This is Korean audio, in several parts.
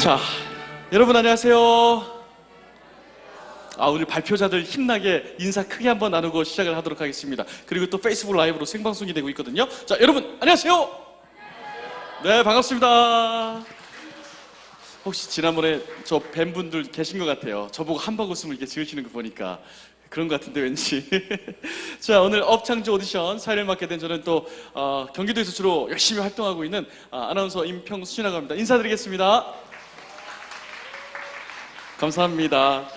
자, 여러분 안녕하세요. 우리 발표자들 힘나게 인사 크게 한번 나누고 시작을 하도록 하겠습니다. 그리고 또 페이스북 라이브로 생방송이 되고 있거든요. 자, 여러분 안녕하세요. 네, 반갑습니다. 혹시 지난번에 저 뵌 분들 계신 것 같아요. 저보고 한박 웃음을 이렇게 지으시는 거 보니까 그런 것 같은데 왠지. 자, 오늘 업창조 오디션 사회를 맡게 된 저는 또 경기도에서 주로 열심히 활동하고 있는 아나운서 임평수이라고 합니다. 인사드리겠습니다. 감사합니다.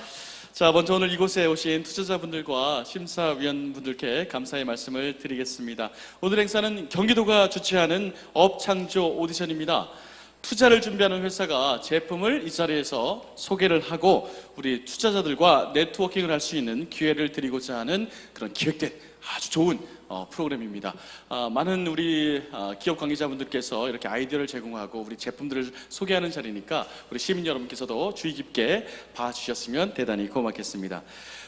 자, 먼저 오늘 이곳에 오신 투자자분들과 심사위원분들께 감사의 말씀을 드리겠습니다. 오늘 행사는 경기도가 주최하는 업창조 오디션입니다. 투자를 준비하는 회사가 제품을 이 자리에서 소개를 하고 우리 투자자들과 네트워킹을 할 수 있는 기회를 드리고자 하는 그런 기획된 아주 좋은 프로그램입니다. 많은 우리 기업 관계자분들께서 이렇게 아이디어를 제공하고 우리 제품들을 소개하는 자리니까 우리 시민 여러분께서도 주의 깊게 봐주셨으면 대단히 고맙겠습니다.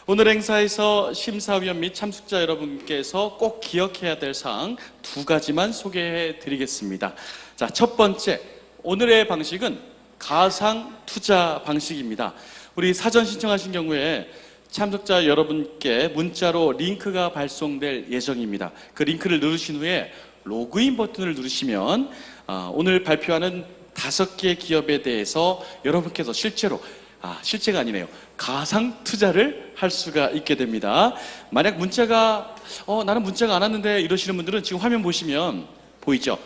오늘 행사에서 심사위원 및 참석자 여러분께서 꼭 기억해야 될 사항 두 가지만 소개해 드리겠습니다. 자, 첫 번째, 오늘의 방식은 가상 투자 방식입니다. 우리 사전 신청하신 경우에 참석자 여러분께 문자로 링크가 발송될 예정입니다. 그 링크를 누르신 후에 로그인 버튼을 누르시면 오늘 발표하는 5개 기업에 대해서 여러분께서 실제로 실제가 아니네요. 가상 투자를 할 수가 있게 됩니다. 만약 문자가 나는 문자가 안 왔는데 이러시는 분들은 지금 화면 보시면 보이죠?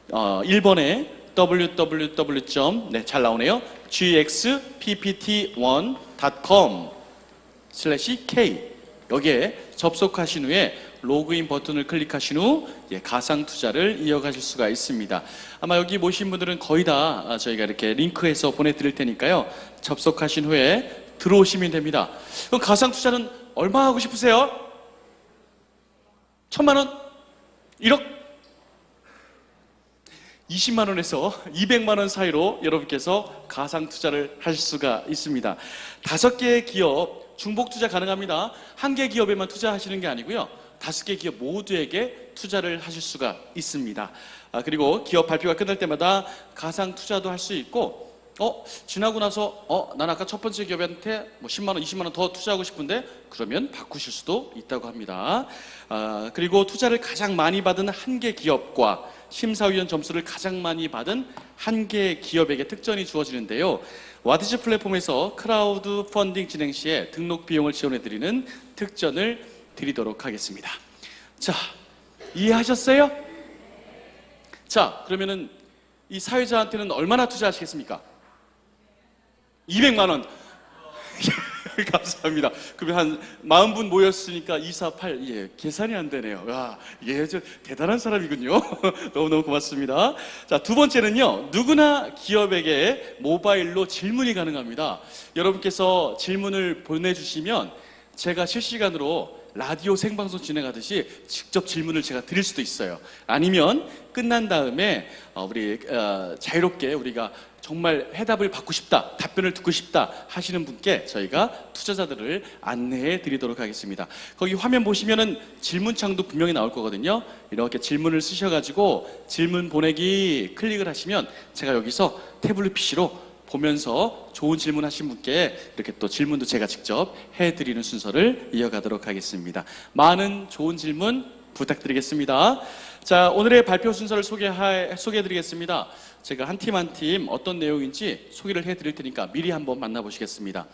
1번에 www. 네, 잘 나오네요. gxppt1.com/k 여기에 접속하신 후에 로그인 버튼을 클릭하신 후 가상 투자를 이어가실 수가 있습니다. 아마 여기 모신 분들은 거의 다 저희가 이렇게 링크해서 보내드릴 테니까요. 접속하신 후에 들어오시면 됩니다. 그럼 가상 투자는 얼마 하고 싶으세요? 1,000만 원? 1억? 20만 원에서 200만 원 사이로 여러분께서 가상 투자를 하실 수가 있습니다. 5개의 기업 중복 투자 가능합니다. 1개 기업에만 투자하시는 게 아니고요. 5개 기업 모두에게 투자를 하실 수가 있습니다. 그리고 기업 발표가 끝날 때마다 가상 투자도 할 수 있고 지나고 나서 난 아까 첫 번째 기업한테 10만 원, 20만 원 더 투자하고 싶은데 그러면 바꾸실 수도 있다고 합니다. 그리고 투자를 가장 많이 받은 1개 기업과 심사위원 점수를 가장 많이 받은 1개 기업에게 특전이 주어지는데요. 와디즈 플랫폼에서 크라우드 펀딩 진행 시에 등록 비용을 지원해드리는 특전을 드리도록 하겠습니다. 자, 이해하셨어요? 자, 그러면은 이 사회자한테는 얼마나 투자하시겠습니까? 200만 원. 감사합니다. 그러면 한 40분 모였으니까 2, 4, 8. 계산이 안 되네요. 와, 저 대단한 사람이군요. 너무너무 고맙습니다. 자, 두 번째는요. 누구나 기업에게 모바일로 질문이 가능합니다. 여러분께서 질문을 보내주시면 제가 실시간으로 라디오 생방송 진행하듯이 직접 질문을 제가 드릴 수도 있어요. 아니면 끝난 다음에 우리 자유롭게 우리가 정말 해답을 받고 싶다, 답변을 듣고 싶다 하시는 분께 저희가 투자자들을 안내해 드리도록 하겠습니다. 거기 화면 보시면은 질문창도 분명히 나올 거거든요. 이렇게 질문을 쓰셔가지고 질문 보내기 클릭을 하시면 제가 여기서 태블릿 PC로 보면서 좋은 질문 하신 분께 이렇게 또 질문도 제가 직접 해드리는 순서를 이어가도록 하겠습니다. 많은 좋은 질문 부탁드리겠습니다. 자, 오늘의 발표 순서를 소개해드리겠습니다. 제가 한 팀 한 팀 어떤 내용인지 소개를 해드릴 테니까 미리 한번 만나보시겠습니다.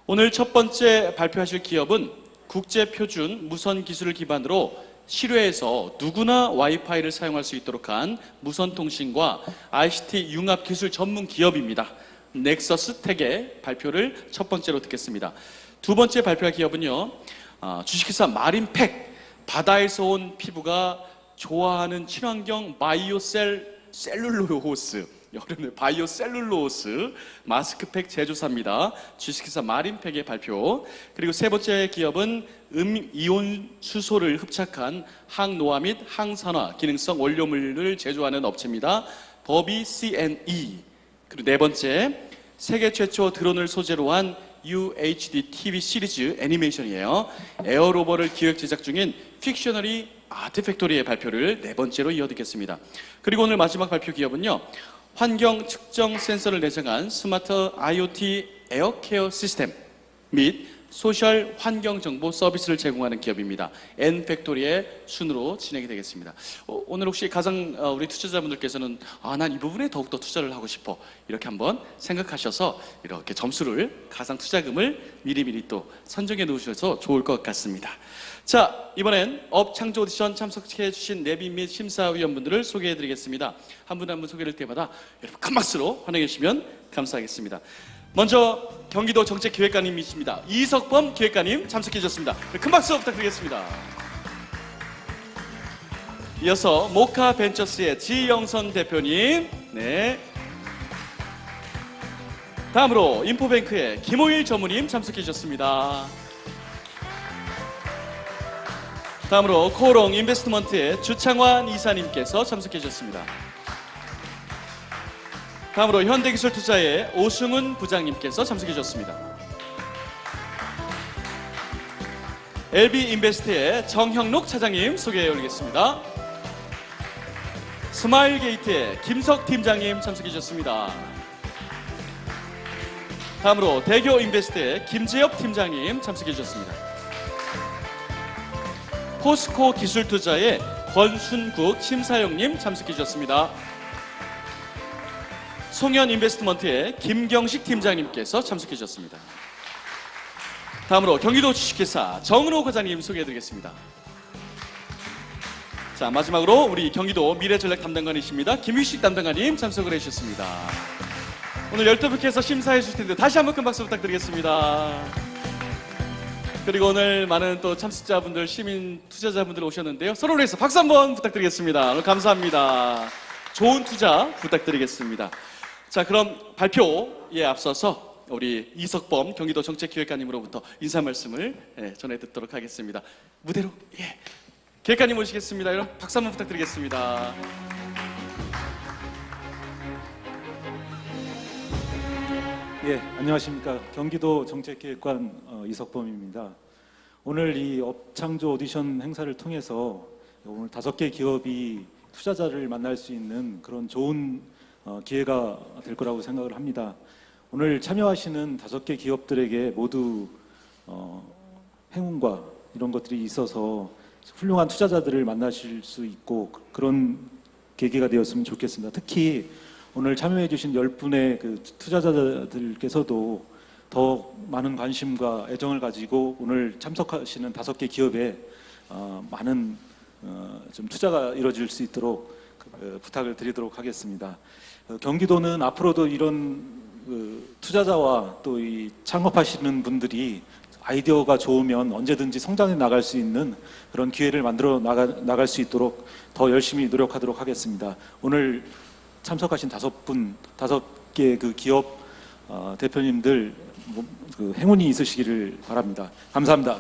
오늘 첫 번째 발표하실 기업은 국제표준 무선 기술을 기반으로 실외에서 누구나 와이파이를 사용할 수 있도록 한 무선통신과 ICT 융합 기술 전문 기업입니다. 넥서스텍의 발표를 첫 번째로 듣겠습니다. 두 번째 발표할 기업은요, 주식회사 마린팩, 바다에서 온 피부가 좋아하는 친환경 셀룰로스, 어렵네. 바이오셀룰로스 마스크팩 제조사입니다. 주식회사 마린팩의 발표. 그리고 세 번째 기업은 이온 수소를 흡착한 항노화 및 항산화 기능성 원료물을 제조하는 업체입니다. 버비 C&E. 그리고 네 번째, 세계 최초 드론을 소재로 한 UHD TV 시리즈 애니메이션이에요. 에어로버를 기획 제작 중인 픽셔너리 아트팩토리의 발표를 네 번째로 이어듣겠습니다. 그리고 오늘 마지막 발표 기업은요, 환경 측정 센서를 내장한 스마트 IoT 에어케어 시스템 및 소셜 환경 정보 서비스를 제공하는 기업입니다. N팩토리의 순으로 진행이 되겠습니다. 오늘 혹시 가장 우리 투자자분들께서는 난 이 부분에 더욱더 투자를 하고 싶어 이렇게 한번 생각하셔서 이렇게 점수를 가상 투자금을 미리미리 또 선정해 놓으셔서 좋을 것 같습니다. 자, 이번엔 업창조 오디션 참석해 주신 내빈 및 심사위원분들을 소개해 드리겠습니다. 한 분 한 분 소개할 때마다 여러분 큰 박수로 환영해 주시면 감사하겠습니다. 먼저 경기도 정책기획관님이십니다. 이석범 기획관님 참석해 주셨습니다. 큰 박수 부탁드리겠습니다. 이어서 모카벤처스의 지영선 대표님, 네. 다음으로 인포뱅크의 김호일 전무님 참석해 주셨습니다. 다음으로 코롱 인베스트먼트의 주창환 이사님께서 참석해 주셨습니다. 다음으로 현대기술투자의 오승훈 부장님께서 참석해 주셨습니다. LB인베스트의 정형록 차장님 소개해 올리겠습니다. 스마일게이트의 김석 팀장님 참석해 주셨습니다. 다음으로 대교인베스트의 김재엽 팀장님 참석해 주셨습니다. 포스코 기술투자의 권순국 심사영님 참석해 주셨습니다. 송현 인베스트먼트의 김경식 팀장님께서 참석해 주셨습니다. 다음으로 경기도 주식회사 정은호 과장님 소개해드리겠습니다. 자, 마지막으로 우리 경기도 미래전략 담당관이십니다. 김유식 담당관님 참석을 해주셨습니다. 오늘 12분께서 심사해 주실 텐데 다시 한번 큰 박수 부탁드리겠습니다. 그리고 오늘 많은 또 참석자분들, 시민 투자자분들 오셨는데요. 서로를 위해서 박수 한번 부탁드리겠습니다. 오늘 감사합니다. 좋은 투자 부탁드리겠습니다. 자, 그럼 발표에 앞서서 우리 이석범 경기도 정책기획관님으로부터 인사 말씀을 전해 듣도록 하겠습니다. 무대로 기획관님 모시겠습니다. 여러분 박수 한번 부탁드리겠습니다. 안녕하십니까. 경기도 정책기획관 이석범입니다. 오늘 이 업창조 오디션 행사를 통해서 오늘 5개 기업이 투자자를 만날 수 있는 그런 좋은 기회가 될 거라고 생각을 합니다. 오늘 참여하시는 5개 기업들에게 모두 행운과 이런 것들이 있어서 훌륭한 투자자들을 만나실 수 있고 그런 계기가 되었으면 좋겠습니다. 특히 오늘 참여해 주신 10분의 그 투자자들께서도 더 많은 관심과 애정을 가지고 오늘 참석하시는 5개 기업에 많은 좀 투자가 이루어질 수 있도록 부탁을 드리도록 하겠습니다. 경기도는 앞으로도 이런 투자자와 또 이 창업하시는 분들이 아이디어가 좋으면 언제든지 성장해 나갈 수 있는 그런 기회를 만들어 나갈 수 있도록 더 열심히 노력하도록 하겠습니다. 오늘 참석하신 5개 그 기업 대표님들 그 행운이 있으시기를 바랍니다. 감사합니다.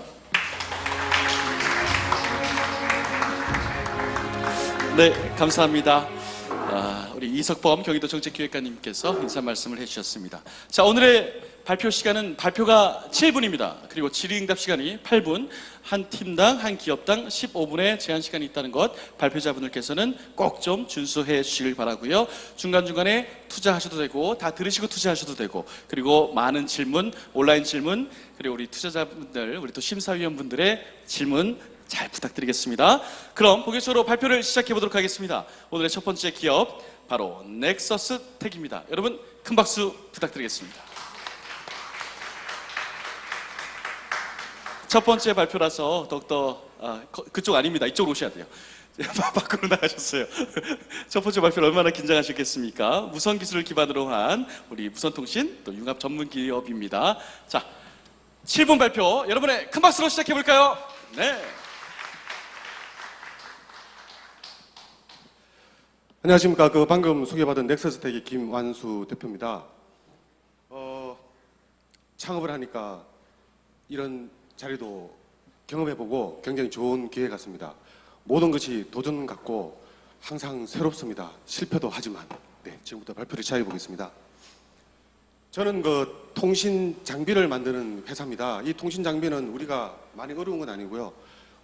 네, 감사합니다. 우리 이석범 경기도 정책기획관님께서 인사 말씀을 해주셨습니다. 자, 오늘의 발표 시간은 발표가 7분입니다. 그리고 질의응답 시간이 8분, 한 팀당, 한 기업당 15분의 제한 시간이 있다는 것 발표자분들께서는 꼭 좀 준수해 주시길 바라고요. 중간중간에 투자하셔도 되고 다 들으시고 투자하셔도 되고 그리고 많은 질문, 온라인 질문 그리고 우리 투자자분들, 우리 또 심사위원분들의 질문 잘 부탁드리겠습니다. 그럼 본격적으로 발표를 시작해 보도록 하겠습니다. 오늘의 첫 번째 기업 바로 넥서스 텍입니다. 여러분 큰 박수 부탁드리겠습니다. 첫 번째 발표라서 더욱더 그쪽 아닙니다. 이쪽으로 오셔야 돼요. 밖으로 나가셨어요. 첫 번째 발표를 얼마나 긴장하셨겠습니까? 무선 기술을 기반으로 한 우리 무선통신 또 융합 전문 기업입니다. 자, 7분 발표 여러분의 큰 박수로 시작해 볼까요? 네. 안녕하십니까. 방금 소개받은 넥서스텍의 김완수 대표입니다. 창업을 하니까 이런 자리도 경험해보고 굉장히 좋은 기회 같습니다. 모든 것이 도전 같고 항상 새롭습니다. 실패도 하지만. 네, 지금부터 발표를 시작해 보겠습니다. 저는 통신 장비를 만드는 회사입니다. 이 통신 장비는 우리가 많이 어려운 건 아니고요.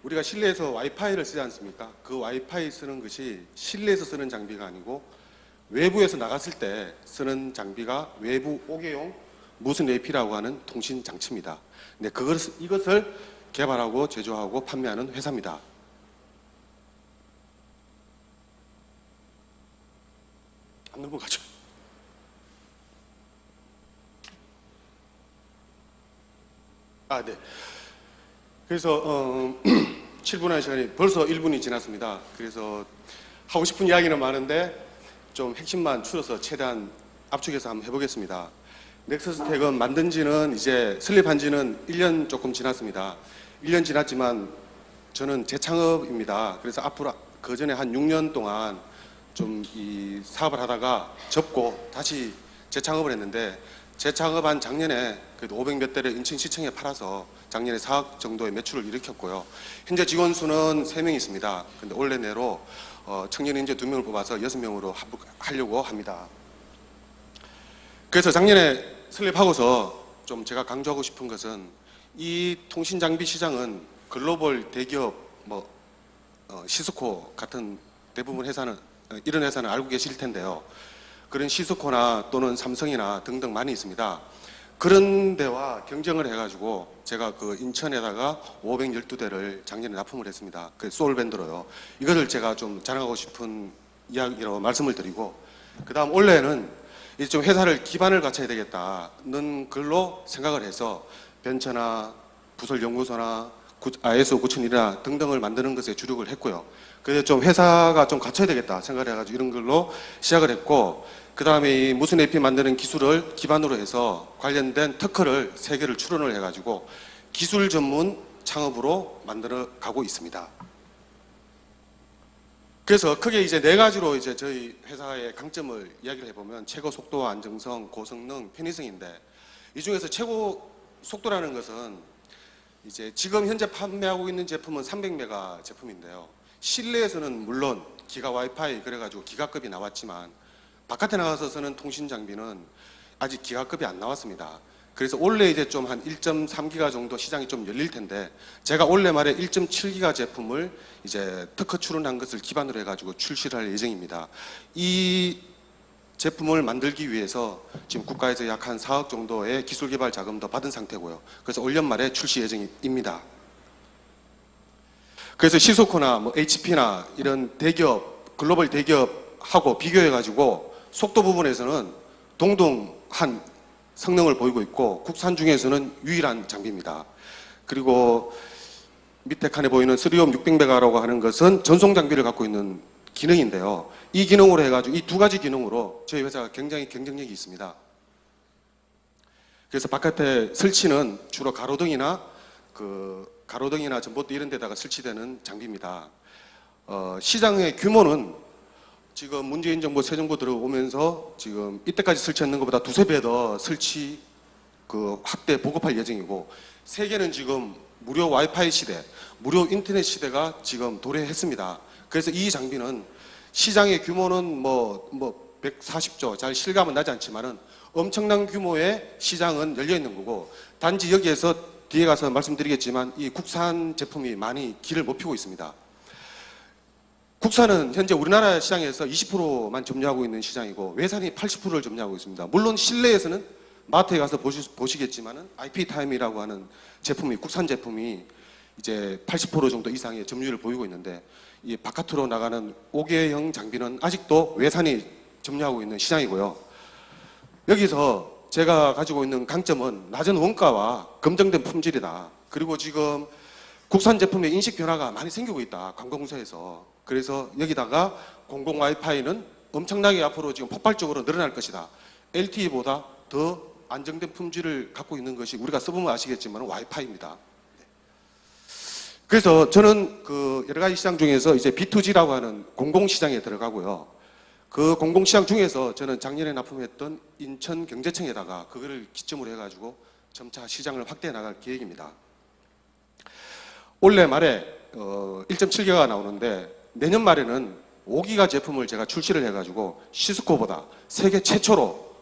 우리가 실내에서 와이파이를 쓰지 않습니까? 그 와이파이 쓰는 것이 실내에서 쓰는 장비가 아니고 외부에서 나갔을 때 쓰는 장비가 외부 5개용 무슨 AP라고 하는 통신 장치입니다. 네, 이것을 개발하고 제조하고 판매하는 회사입니다. 안 넘어가죠. 네. 그래서 7분의 시간이 벌써 1분이 지났습니다. 그래서 하고 싶은 이야기는 많은데 좀 핵심만 추려서 최대한 압축해서 한번 해보겠습니다. 넥서스텍은 만든 지는 이제 설립한 지는 1년 조금 지났습니다. 1년 지났지만 저는 재창업입니다. 그래서 앞으로 그 전에 한 6년 동안 좀 이 사업을 하다가 접고 다시 재창업을 했는데 재창업한 작년에 그래도 500몇 대를 인천시청에 팔아서 작년에 4억 정도의 매출을 일으켰고요. 현재 직원 수는 3명 있습니다. 근데 올해 내로 청년 인재 2명을 뽑아서 6명으로 하려고 합니다. 그래서 작년에 설립하고서 좀 제가 강조하고 싶은 것은 이 통신 장비 시장은 글로벌 대기업 시스코 같은 대부분 회사는 이런 회사는 알고 계실 텐데요. 그런 시스코나 또는 삼성이나 등등 많이 있습니다. 그런 데와 경쟁을 해가지고 제가 그 인천에다가 512대를 작년에 납품을 했습니다. 그 소울밴드로요. 이것을 제가 좀 자랑하고 싶은 이야기라고 말씀을 드리고, 그 다음 올해는 이제 좀 회사를 기반을 갖춰야 되겠다는 걸로 생각을 해서 벤처나 부설연구소나 ISO 9001이나 등등을 만드는 것에 주력을 했고요. 그래서 좀 회사가 좀 갖춰야 되겠다 생각을 해가지고 이런 걸로 시작을 했고, 그 다음에 이 무슨 AP 만드는 기술을 기반으로 해서 관련된 특허를 3개를 출원을 해가지고 기술 전문 창업으로 만들어 가고 있습니다. 그래서 크게 이제 4가지로 이제 저희 회사의 강점을 이야기를 해보면 최고 속도, 안정성, 고성능, 편의성인데, 이 중에서 최고 속도라는 것은 이제 지금 현재 판매하고 있는 제품은 300메가 제품인데요. 실내에서는 물론 기가 와이파이 그래가지고 기가급이 나왔지만 바깥에 나가서 쓰는 통신 장비는 아직 기가급이 안 나왔습니다. 그래서 올해 이제 좀 한 1.3기가 정도 시장이 좀 열릴 텐데, 제가 올해 말에 1.7기가 제품을 이제 특허 출원한 것을 기반으로 해가지고 출시를 할 예정입니다. 이 제품을 만들기 위해서 지금 국가에서 약 한 4억 정도의 기술 개발 자금도 받은 상태고요. 그래서 올 연말에 출시 예정입니다. 그래서 시소코나 뭐 HP나 이런 대기업, 글로벌 대기업하고 비교해가지고 속도 부분에서는 동등한 성능을 보이고 있고 국산 중에서는 유일한 장비입니다. 그리고 밑에 칸에 보이는 3옴 600메가라고 하는 것은 전송 장비를 갖고 있는 기능인데요. 이 기능으로 해가지고 이 2가지 기능으로 저희 회사가 굉장히 경쟁력이 있습니다. 그래서 바깥에 설치는 주로 가로등이나 전봇대 이런 데다가 설치되는 장비입니다. 시장의 규모는 지금 문재인 정부, 새 정부 들어오면서 지금 이때까지 설치했는 것보다 2~3배 더 설치 확대 보급할 예정이고, 세계는 지금 무료 와이파이 시대, 무료 인터넷 시대가 지금 도래했습니다. 그래서 이 장비는 시장의 규모는 140조, 잘 실감은 나지 않지만은 엄청난 규모의 시장은 열려 있는 거고, 단지 여기에서 뒤에 가서 말씀드리겠지만 이 국산 제품이 많이 길을 못 피고 있습니다. 국산은 현재 우리나라 시장에서 20%만 점유하고 있는 시장이고 외산이 80%를 점유하고 있습니다. 물론 실내에서는 마트에 가서 보시겠지만은 IP타임이라고 하는 제품이, 국산 제품이 이제 80% 정도 이상의 점유율을 보이고 있는데, 이 바깥으로 나가는 5개형 장비는 아직도 외산이 점유하고 있는 시장이고요. 여기서 제가 가지고 있는 강점은 낮은 원가와 검증된 품질이다. 그리고 지금 국산 제품의 인식 변화가 많이 생기고 있다, 관공서에서. 그래서 여기다가 공공 와이파이는 엄청나게 앞으로 지금 폭발적으로 늘어날 것이다. LTE보다 더 안정된 품질을 갖고 있는 것이 우리가 써보면 아시겠지만 와이파이입니다. 그래서 저는 여러 가지 시장 중에서 이제 B2G라고 하는 공공시장에 들어가고요. 그 공공시장 중에서 저는 작년에 납품했던 인천경제청에다가 그거를 기점으로 해가지고 점차 시장을 확대해 나갈 계획입니다. 올해 말에 1.7기가 나오는데 내년 말에는 5기가 제품을 제가 출시를 해가지고 시스코보다 세계 최초로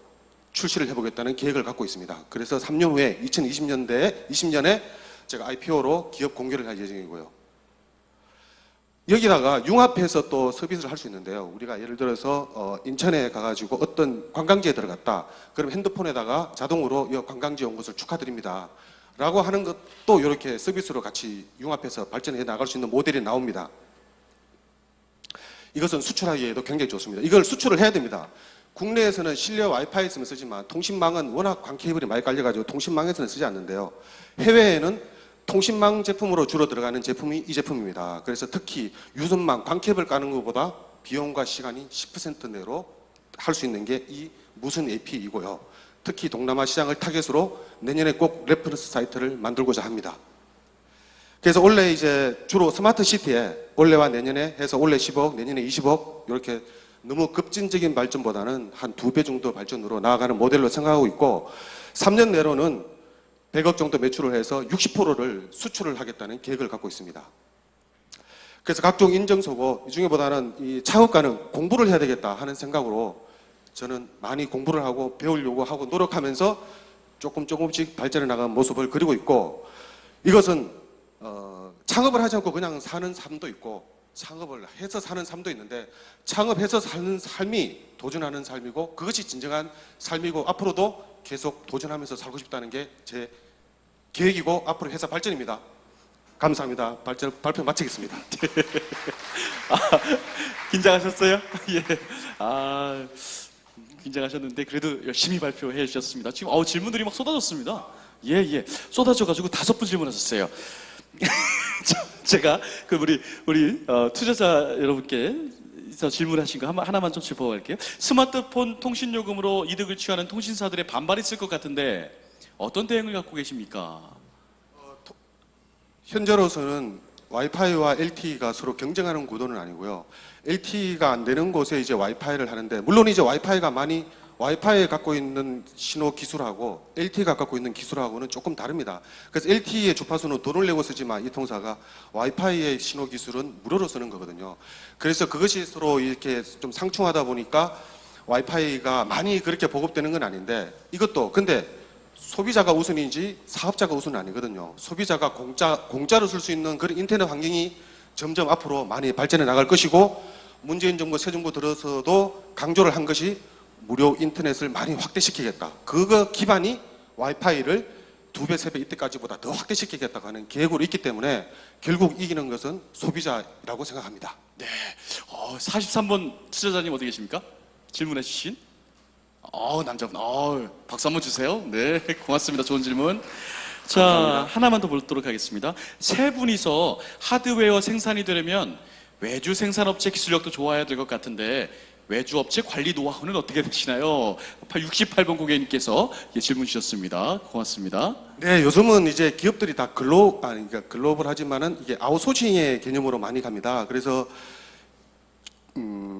출시를 해보겠다는 계획을 갖고 있습니다. 그래서 3년 후에 2020년에 제가 IPO로 기업 공개를 할 예정이고요. 여기다가 융합해서 또 서비스를 할 수 있는데요. 우리가 예를 들어서 인천에 가가지고 어떤 관광지에 들어갔다. 그럼 핸드폰에다가 자동으로 이 관광지에 온 것을 축하드립니다. 라고 하는 것도 이렇게 서비스로 같이 융합해서 발전해 나갈 수 있는 모델이 나옵니다. 이것은 수출하기에도 굉장히 좋습니다. 이걸 수출을 해야 됩니다. 국내에서는 실내 와이파이 있으면 쓰지만 통신망은 워낙 광 케이블이 많이 깔려가지고 통신망에서는 쓰지 않는데요. 해외에는 통신망 제품으로 주로 들어가는 제품이 이 제품입니다. 그래서 특히 유선망, 광 케이블 까는 것보다 비용과 시간이 10% 내로 할 수 있는 게 이 무선 AP이고요. 특히 동남아 시장을 타겟으로 내년에 꼭 레퍼런스 사이트를 만들고자 합니다. 그래서 올해 이제 주로 스마트 시티에 올해와 내년에 해서 올해 10억, 내년에 20억 이렇게 너무 급진적인 발전보다는 한 2배 정도 발전으로 나아가는 모델로 생각하고 있고 3년 내로는 100억 정도 매출을 해서 60%를 수출을 하겠다는 계획을 갖고 있습니다. 그래서 각종 인증서고 이 중에보다는 이 창업가는 공부를 해야 되겠다 하는 생각으로 저는 많이 공부를 하고 배우려고 하고 노력하면서 조금씩 발전해 나가는 모습을 그리고 있고 이것은 창업을 하지 않고 그냥 사는 삶도 있고 창업을 해서 사는 삶도 있는데 창업해서 사는 삶이 도전하는 삶이고 그것이 진정한 삶이고 앞으로도 계속 도전하면서 살고 싶다는 게 제 계획이고 앞으로 회사 발전입니다. 감사합니다. 발표 마치겠습니다. 긴장하셨어요? 예. 긴장하셨는데 그래도 열심히 발표해 주셨습니다. 지금 질문들이 막 쏟아졌습니다. 예. 쏟아져가지고 5분 질문하셨어요. 제가 그 우리 투자자 여러분께 질문하신 거 하나만 좀 짚어갈게요. 스마트폰 통신 요금으로 이득을 취하는 통신사들의 반발이 있을 것 같은데 어떤 대응을 갖고 계십니까? 현재로서는 와이파이와 LTE가 서로 경쟁하는 구도는 아니고요. LTE가 안 되는 곳에 이제 와이파이를 하는데 물론 이제 와이파이에 갖고 있는 신호 기술하고 LTE가 갖고 있는 기술하고는 조금 다릅니다. 그래서 LTE의 주파수는 돈을 내고 쓰지만 이 통사가 와이파이의 신호 기술은 무료로 쓰는 거거든요. 그래서 그것이 서로 이렇게 좀 상충하다 보니까 와이파이가 많이 그렇게 보급되는 건 아닌데 이것도 근데 소비자가 우선인지 사업자가 우선은 아니거든요. 소비자가 공짜로 쓸 수 있는 그런 인터넷 환경이 점점 앞으로 많이 발전해 나갈 것이고 문재인 정부, 새 정부 들어서도 강조를 한 것이 무료 인터넷을 많이 확대시키겠다. 그거 기반이 와이파이를 2배, 3배 이때까지보다 더 확대시키겠다고 하는 계획으로 있기 때문에 결국 이기는 것은 소비자라고 생각합니다. 네. 43번 투자자님 어디 계십니까? 질문해 주신. 남자분. 박수 한번 주세요. 네, 고맙습니다. 좋은 질문. 자, 감사합니다. 하나만 더 보도록 하겠습니다. 세 분이서 하드웨어 생산이 되려면 외주 생산업체 기술력도 좋아야 될 것 같은데 외주 업체 관리 노하우는 어떻게 되시나요? 68번 고객님께서 질문 주셨습니다. 고맙습니다. 네, 요즘은 이제 기업들이 다 그러니까 글로벌하지만은 이게 아웃소싱의 개념으로 많이 갑니다. 그래서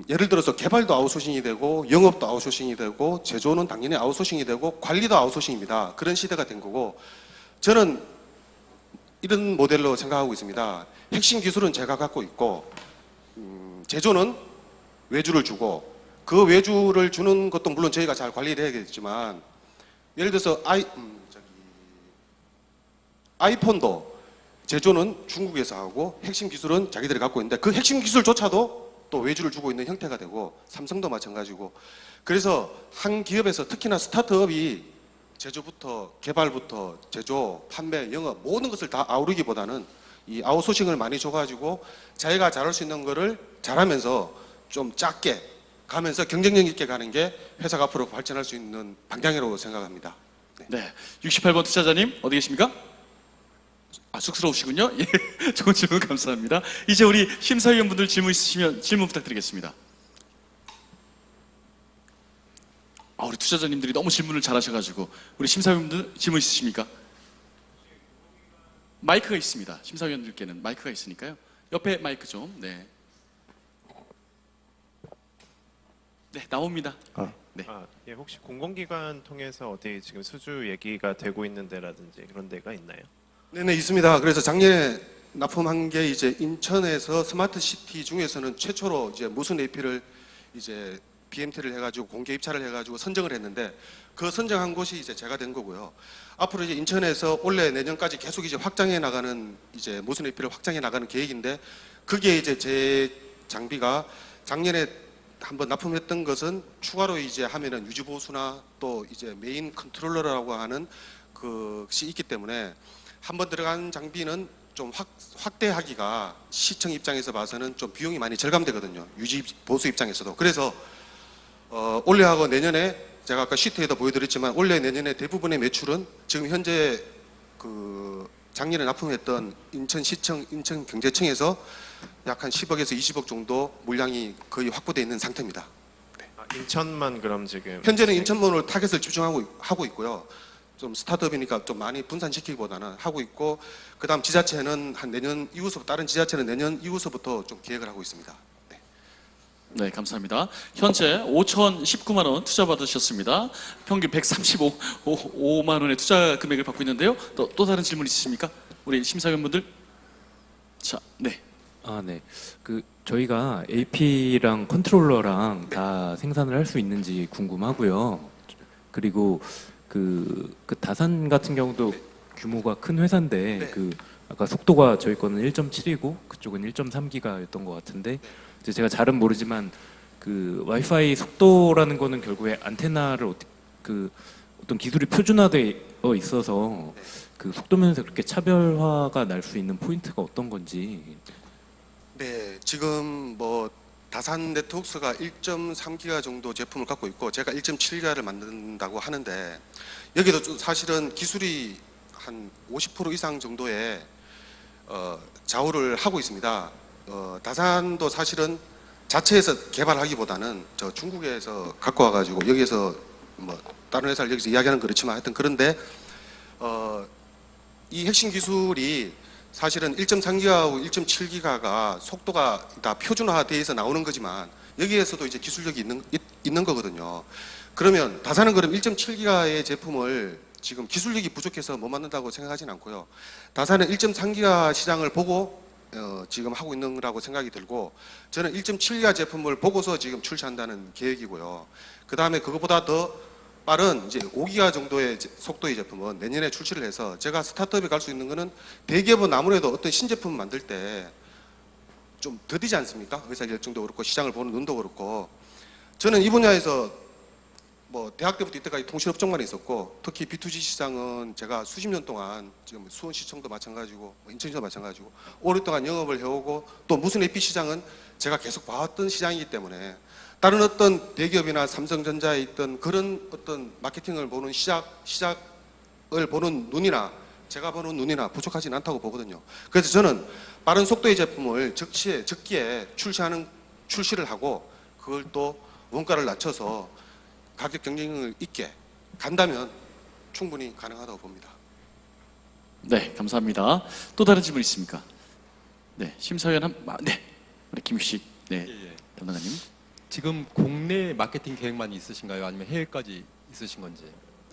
예를 들어서 개발도 아웃소싱이 되고 영업도 아웃소싱이 되고 제조는 당연히 아웃소싱이 되고 관리도 아웃소싱입니다. 그런 시대가 된 거고 저는 이런 모델로 생각하고 있습니다. 핵심 기술은 제가 갖고 있고 제조는 외주를 주고 그 외주를 주는 것도 물론 저희가 잘 관리를 해야겠지만 예를 들어서 아이폰도 제조는 중국에서 하고 핵심 기술은 자기들이 갖고 있는데 그 핵심 기술조차도 또 외주를 주고 있는 형태가 되고 삼성도 마찬가지고 그래서 한 기업에서 특히나 스타트업이 제조부터 개발부터 제조, 판매, 영업 모든 것을 다 아우르기보다는 이 아웃소싱을 많이 줘가지고 자기가 잘할 수 있는 거를 잘하면서 좀 작게 가면서 경쟁력 있게 가는 게 회사가 앞으로 발전할 수 있는 방향이라고 생각합니다. 네. 68번 투자자님 어디 계십니까? 쑥스러우시군요. 예, 좋은 질문 감사합니다. 이제 우리 심사위원분들 질문 있으시면 질문 부탁드리겠습니다. 우리 투자자님들이 너무 질문을 잘하셔가지고 우리 심사위원분들 질문 있으십니까? 마이크가 있습니다. 심사위원들께는 마이크가 있으니까요. 옆에 마이크 좀. 네. 네, 나옵니다. 네. 예, 혹시 공공기관 통해서 어디 지금 수주 얘기가 되고 있는 데라든지 그런 데가 있나요? 네네 있습니다. 그래서 작년에 납품한 게 이제 인천에서 스마트 시티 중에서는 최초로 이제 무슨 AP를 이제 BMT를 해가지고 공개 입찰을 해가지고 선정을 했는데 그 선정한 곳이 이제 제가 된 거고요. 앞으로 이제 인천에서 올해 내년까지 계속 이제 확장해 나가는 이제 무슨 AP를 확장해 나가는 계획인데 그게 이제 제 장비가 작년에 한번 납품했던 것은 추가로 이제 하면은 유지보수나 또 이제 메인 컨트롤러라고 하는 것이 있기 때문에 한번 들어간 장비는 좀 확대하기가 시청 입장에서 봐서는 좀 비용이 많이 절감되거든요. 유지 보수 입장에서도. 그래서 올해하고 내년에 제가 아까 시트에도 보여드렸지만 올해 내년에 대부분의 매출은 지금 현재 그 작년에 납품했던 인천시청, 인천경제청에서 약 한 10억에서 20억 정도 물량이 거의 확보되어 있는 상태입니다. 인천만 그럼 지금 현재는 인천만으로 타겟을 집중하고 있고요. 좀 스타트업이니까 좀 많이 분산시키기보다는 하고 있고, 그다음 지자체는 한 내년 이후서부터, 다른 지자체는 내년 이후서부터 좀 계획을 하고 있습니다. 네, 네, 감사합니다. 현재 5,019만 원 투자 받으셨습니다. 평균 135만 원의 투자 금액을 받고 있는데요. 또 다른 질문 있으십니까? 우리 심사위원분들. 자, 네. 네. 저희가 AP랑 컨트롤러랑 다 생산을 할 수 있는지 궁금하고요. 그리고 그 다산 같은 경우도 규모가 큰 회사인데 네. 아까 속도가 저희 거는 1.7이고 그쪽은 1.3기가였던 것 같은데 이제 제가 잘은 모르지만 그 와이파이 속도라는 거는 결국에 안테나를 어떤 기술이 표준화되어 있어서 그 속도면에서 그렇게 차별화가 날 수 있는 포인트가 어떤 건지. 네, 지금 뭐 다산 네트워크가 1.3기가 정도 제품을 갖고 있고 제가 1.7기가를 만든다고 하는데 여기도 좀 사실은 기술이 한 50% 이상 정도의 좌우를 하고 있습니다. 다산도 사실은 자체에서 개발하기보다는 저 중국에서 갖고 와가지고 여기에서 뭐 다른 회사를 여기서 이야기하는 그렇지만 하여튼 그런데 이 핵심 기술이 사실은 1.3기가하고 1.7기가가 속도가 다 표준화돼서 나오는 거지만 여기에서도 이제 기술력이 있는 거거든요. 그러면 다산은 그럼 1.7기가의 제품을 지금 기술력이 부족해서 못 만든다고 생각하지는 않고요. 다산은 1.3기가 시장을 보고 지금 하고 있는 거라고 생각이 들고 저는 1.7기가 제품을 보고서 지금 출시한다는 계획이고요. 그 다음에 그것보다 더 빠른 이제 5기가 정도의 속도의 제품은 내년에 출시를 해서 제가 스타트업에 갈 수 있는 거는 대기업은 아무래도 어떤 신제품 만들 때 좀 더디지 않습니까? 의사 결정도 그렇고 시장을 보는 눈도 그렇고 저는 이 분야에서 뭐 대학 때부터 이때까지 통신업종만 있었고 특히 B2G 시장은 제가 수십 년 동안 지금 수원시청도 마찬가지고 인천시도 마찬가지고 오랫동안 영업을 해오고 또 무슨 AP 시장은 제가 계속 봐왔던 시장이기 때문에 다른 어떤 대기업이나 삼성전자에 있던 그런 어떤 마케팅을 보는 시작을 보는 눈이나 제가 보는 눈이나 부족하진 않다고 보거든요. 그래서 저는 빠른 속도의 제품을 적기에 출시를 하고 그걸 또 원가를 낮춰서 가격 경쟁력을 있게 간다면 충분히 가능하다고 봅니다. 네, 감사합니다. 또 다른 질문 있습니까? 네, 심사위원 네, 우리 김유식 네, 담당자님. 지금 국내 마케팅 계획만 있으신가요? 아니면 해외까지 있으신 건지?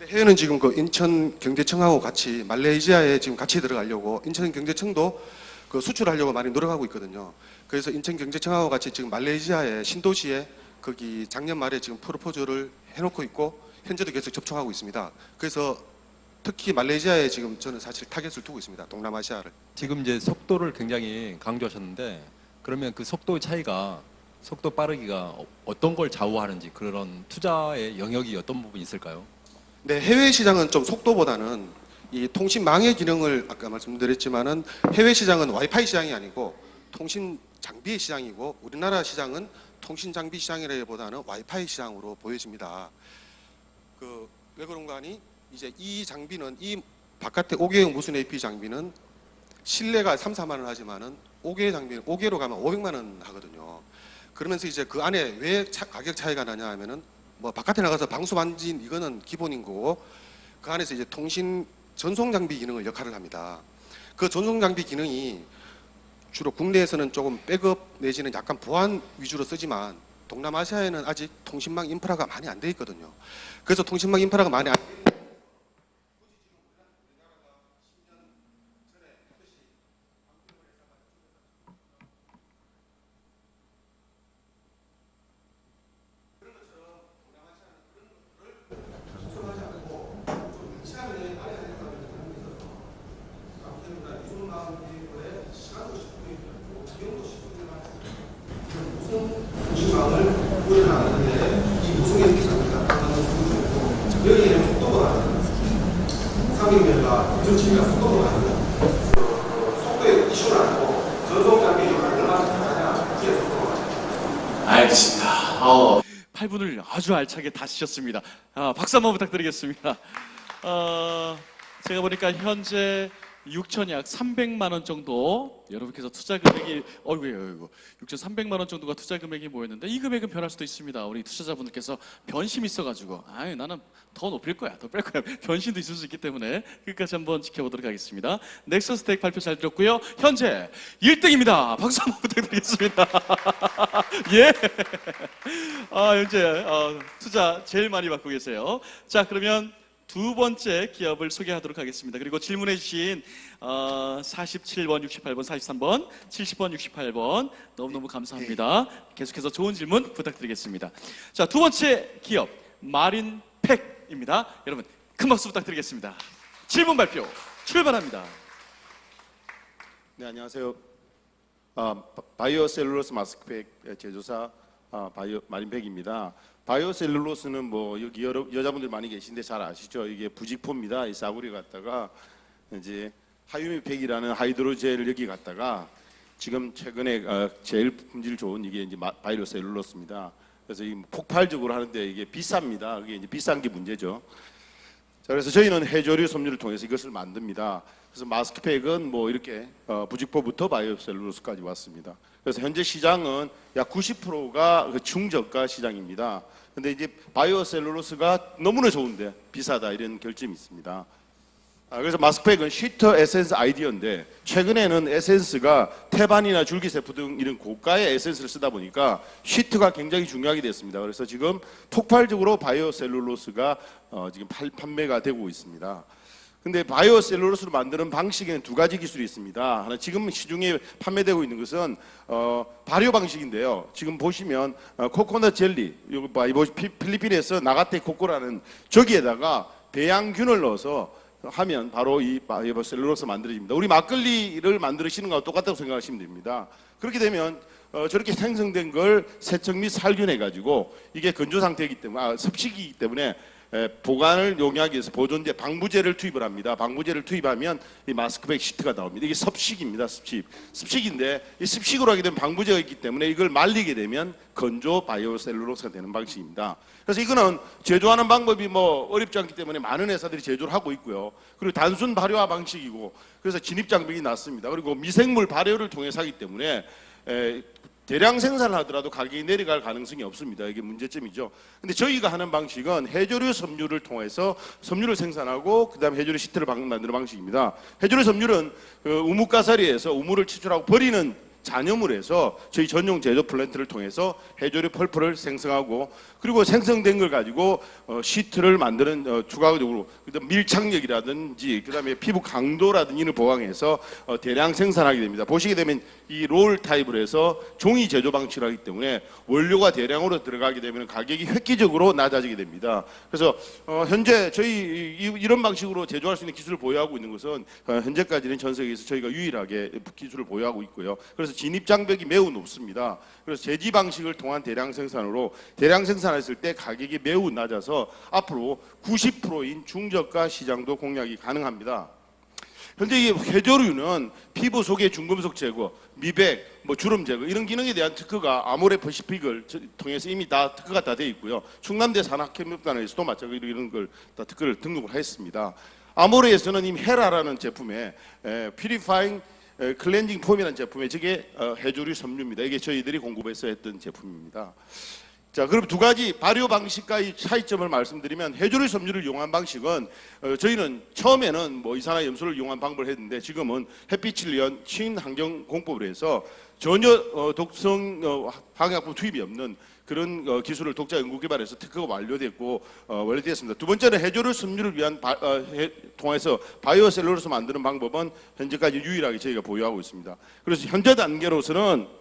해외는 지금 그 인천경제청하고 같이 말레이시아에 지금 같이 들어가려고 인천경제청도 그 수출하려고 많이 노력하고 있거든요. 그래서 인천경제청하고 같이 지금 말레이시아의 신도시에 거기 작년 말에 지금 프로포즈를 해놓고 있고 현재도 계속 접촉하고 있습니다. 그래서 특히 말레이시아에 지금 저는 사실 타겟을 두고 있습니다. 동남아시아를. 지금 이제 속도를 굉장히 강조하셨는데 그러면 그 속도의 차이가 속도 빠르기가 어떤 걸 좌우하는지 그런 투자의 영역이 어떤 부분이 있을까요? 네, 해외 시장은 좀 속도보다는 이 통신망의 기능을 아까 말씀드렸지만은 해외 시장은 와이파이 시장이 아니고 통신 장비의 시장이고 우리나라 시장은 통신 장비 시장이라기보다는 와이파이 시장으로 보여집니다. 왜 그런가 하니 이제 이 장비는 이 바깥에 5개형 무슨 AP 장비는 실내가 3, 4만 원 하지만은 5개 장비는 5개로 가면 500만 원 하거든요. 그러면서 이제 그 안에 왜 가격 차이가 나냐 하면은 뭐 바깥에 나가서 방수 반진 이거는 기본인 거고 그 안에서 이제 통신 전송 장비 기능을 역할을 합니다. 그 전송 장비 기능이 주로 국내에서는 조금 백업 내지는 약간 보안 위주로 쓰지만 동남아시아에는 아직 통신망 인프라가 많이 안 돼 있거든요. 그래서 통신망 인프라가 많이 안 보충의 기사입니다. 여기에는 속도가 아니에요. 상경면과 전치가 속도가 아니에요. 속도의 이슈는 아니고 전송 장비가 얼마나 잘하냐 이게 속도가 아니에요. 알겠습니다. 8분을 아주 알차게 다 쓰셨습니다. 박수 한번 부탁드리겠습니다. 제가 보니까 현재 6천 약 300만 원 정도 여러분께서 투자 금액이 어이구 6,300만 원 정도가 투자 금액이 모였는데 이 금액은 변할 수도 있습니다. 우리 투자자분들께서 변심이 있어가지고 나는 더 높일 거야, 더 뺄 거야 변심도 있을 수 있기 때문에 끝까지 한번 지켜보도록 하겠습니다. 넥서스 텍 발표 잘 들었고요. 현재 1등입니다. 박수 한번 부탁드리겠습니다. 예. 현재 투자 제일 많이 받고 계세요. 자, 그러면 두 번째 기업을 소개하도록 하겠습니다. 그리고 질문해 주신 47번, 68번, 43번, 70번, 68번 너무너무 감사합니다. 계속해서 좋은 질문 부탁드리겠습니다. 자, 두 번째 기업 마린팩입니다. 여러분 큰 박수 부탁드리겠습니다. 질문 발표 출발합니다. 네, 안녕하세요. 바이오셀룰로스 마스크팩 제조사 마린팩입니다. 바이오셀룰로스는 뭐 여기 여자분들 많이 계신데 잘 아시죠? 이게 부직포입니다. 이 싸구려 갖다가 이제 하유미팩이라는 하이드로젤을 여기 갖다가 지금 최근에 제일 품질 좋은 이게 이제 바이오셀룰로스입니다. 그래서 이 폭발적으로 하는데 이게 비쌉니다. 그게 이제 비싼 게 문제죠. 자, 그래서 저희는 해조류 섬유를 통해서 이것을 만듭니다. 그래서 마스크팩은 뭐 이렇게 부직포부터 바이오셀룰로스까지 왔습니다. 그래서 현재 시장은 약 90%가 그 중저가 시장입니다. 근데 이제 바이오셀룰로스가 너무나 좋은데 비싸다 이런 결점이 있습니다. 그래서 마스크팩은 시터 에센스 아이디어인데 최근에는 에센스가 태반이나 줄기세포 등 이런 고가의 에센스를 쓰다 보니까 시트가 굉장히 중요하게 됐습니다. 그래서 지금 폭발적으로 바이오셀룰로스가 지금 판매가 되고 있습니다. 근데 바이오셀룰로스를 만드는 방식에는 두 가지 기술이 있습니다. 하나 지금 시중에 판매되고 있는 것은 발효 방식인데요. 지금 보시면 코코넛 젤리, 필리핀에서 나가테 코코라는 저기에다가 배양균을 넣어서 하면 바로 이 바이오셀룰로스 만들어집니다. 우리 막걸리를 만드시는 거와 똑같다고 생각하시면 됩니다. 그렇게 되면 저렇게 생성된 걸 세척 및 살균해 가지고 이게 건조 상태이기 때문에 섭식이기 때문에 보관을 용이하기 위해서 보존제 방부제를 투입을 합니다. 방부제를 투입하면 이 마스크팩 시트가 나옵니다. 이게 섭식입니다. 섭식인데 이 습식으로 하게 되면 방부제가 있기 때문에 이걸 말리게 되면 건조 바이오셀룰로스가 되는 방식입니다. 그래서 이거는 제조하는 방법이 뭐 어렵지 않기 때문에 많은 회사들이 제조를 하고 있고요. 그리고 단순 발효화 방식이고 그래서 진입 장벽이 낮습니다. 그리고 미생물 발효를 통해서 하기 때문에 대량 생산을 하더라도 가격이 내려갈 가능성이 없습니다. 이게 문제점이죠. 근데 저희가 하는 방식은 해조류 섬유를 통해서 섬유를 생산하고 그다음에 해조류 시트를 만드는 방식입니다. 해조류 섬유는 우뭇가사리에서 우물을 추출하고 버리는 잔여물에서 저희 전용 제조 플랜트를 통해서 해조류 펄프를 생성하고 그리고 생성된 걸 가지고 시트를 만드는 추가적으로 밀착력이라든지 그다음에 피부 강도라든지 이를 보강해서 대량 생산하게 됩니다. 보시게 되면 이 롤 타입으로 해서 종이 제조 방식을 하기 때문에 원료가 대량으로 들어가게 되면 가격이 획기적으로 낮아지게 됩니다. 그래서 현재 저희 이런 방식으로 제조할 수 있는 기술을 보유하고 있는 것은 현재까지는 전 세계에서 저희가 유일하게 기술을 보유하고 있고요. 그래서 진입 장벽이 매우 높습니다. 그래서 제지 방식을 통한 대량 생산으로 대량 생산했을 때 가격이 매우 낮아서 앞으로 90%인 중저가 시장도 공략이 가능합니다. 현재 이 해조류는 피부 속의 중금속 제거, 미백, 주름 제거 이런 기능에 대한 특허가 아모레퍼시픽을 통해서 이미 다 특허가 다 되어 있고요. 충남대 산학협력단에서도 마찬가지로 이런 걸 다 특허를 등록을 했습니다. 아모레에서는 이미 헤라라는 제품에 퓨리파잉 클렌징 폼이라는 제품에 저게 해조류 섬유입니다. 이게 저희들이 공급해서 했던 제품입니다. 자, 그럼 두 가지 발효 방식과의 차이점을 말씀드리면 해조류 섬유를 이용한 방식은 저희는 처음에는 뭐 이산화염소를 이용한 방법을 했는데 지금은 햇빛을 위한 친환경 공법을 해서 전혀 독성 방해약품 투입이 없는 그런 기술을 독자 연구 개발해서 특허가 완료되었습니다. 두 번째는 해조류 섬유를 위한 통해서 바이오셀룰로스 만드는 방법은 현재까지 유일하게 저희가 보유하고 있습니다. 그래서 현재 단계로서는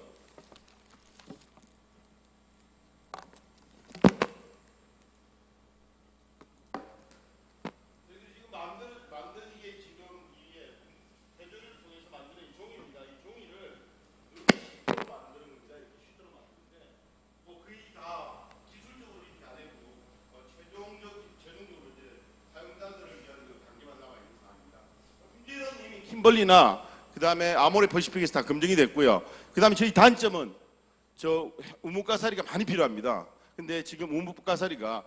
킴벌리나 그다음에 아모레 퍼시픽에서 다 검증이 됐고요. 그다음에 저희 단점은 저 우뭇가사리가 많이 필요합니다. 근데 지금 우뭇가사리가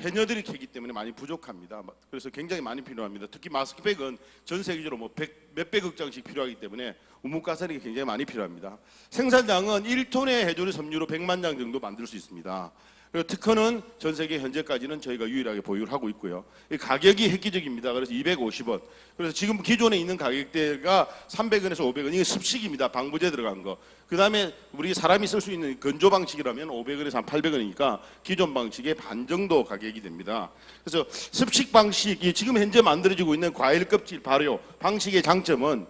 해녀들이 캐기 때문에 많이 부족합니다. 그래서 굉장히 많이 필요합니다. 특히 마스크팩은 전 세계적으로 뭐 몇백억 장씩 필요하기 때문에 우뭇가사리가 굉장히 많이 필요합니다. 생산량은 1톤의 해조류 섬유로 100만 장 정도 만들 수 있습니다. 그리고 특허는 전 세계 현재까지는 저희가 유일하게 보유를 하고 있고요. 이 가격이 획기적입니다. 그래서 250원. 그래서 지금 기존에 있는 가격대가 300원에서 500원. 이게 습식입니다. 방부제 들어간 거. 그 다음에 우리 사람이 쓸 수 있는 건조 방식이라면 500원에서 한 800원이니까 기존 방식의 반 정도 가격이 됩니다. 그래서 습식 방식이 지금 현재 만들어지고 있는 과일 껍질 발효 방식의 장점은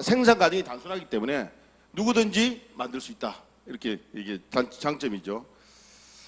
생산 과정이 단순하기 때문에 누구든지 만들 수 있다. 이렇게 이게 장점이죠.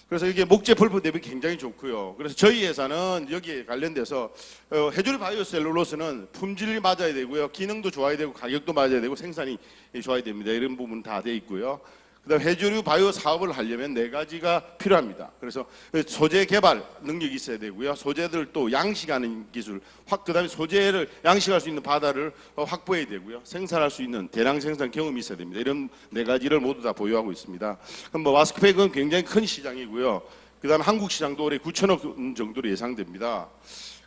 그래서 이게 목재 펄프 대비 굉장히 좋고요. 그래서 저희 회사는 여기에 관련돼서 해조류 바이오셀룰로스는 품질이 맞아야 되고요. 기능도 좋아야 되고 가격도 맞아야 되고 생산이 좋아야 됩니다. 이런 부분 다 돼 있고요. 그다음 해조류 바이오 사업을 하려면 4가지가 필요합니다. 그래서 소재 개발 능력이 있어야 되고요. 소재들 또 양식하는 기술, 그다음에 소재를 양식할 수 있는 바다를 확보해야 되고요. 생산할 수 있는 대량 생산 경험이 있어야 됩니다. 이런 4가지를 모두 다 보유하고 있습니다. 그럼 뭐 마스크팩은 굉장히 큰 시장이고요. 그다음에 한국 시장도 올해 9천억 원 정도로 예상됩니다.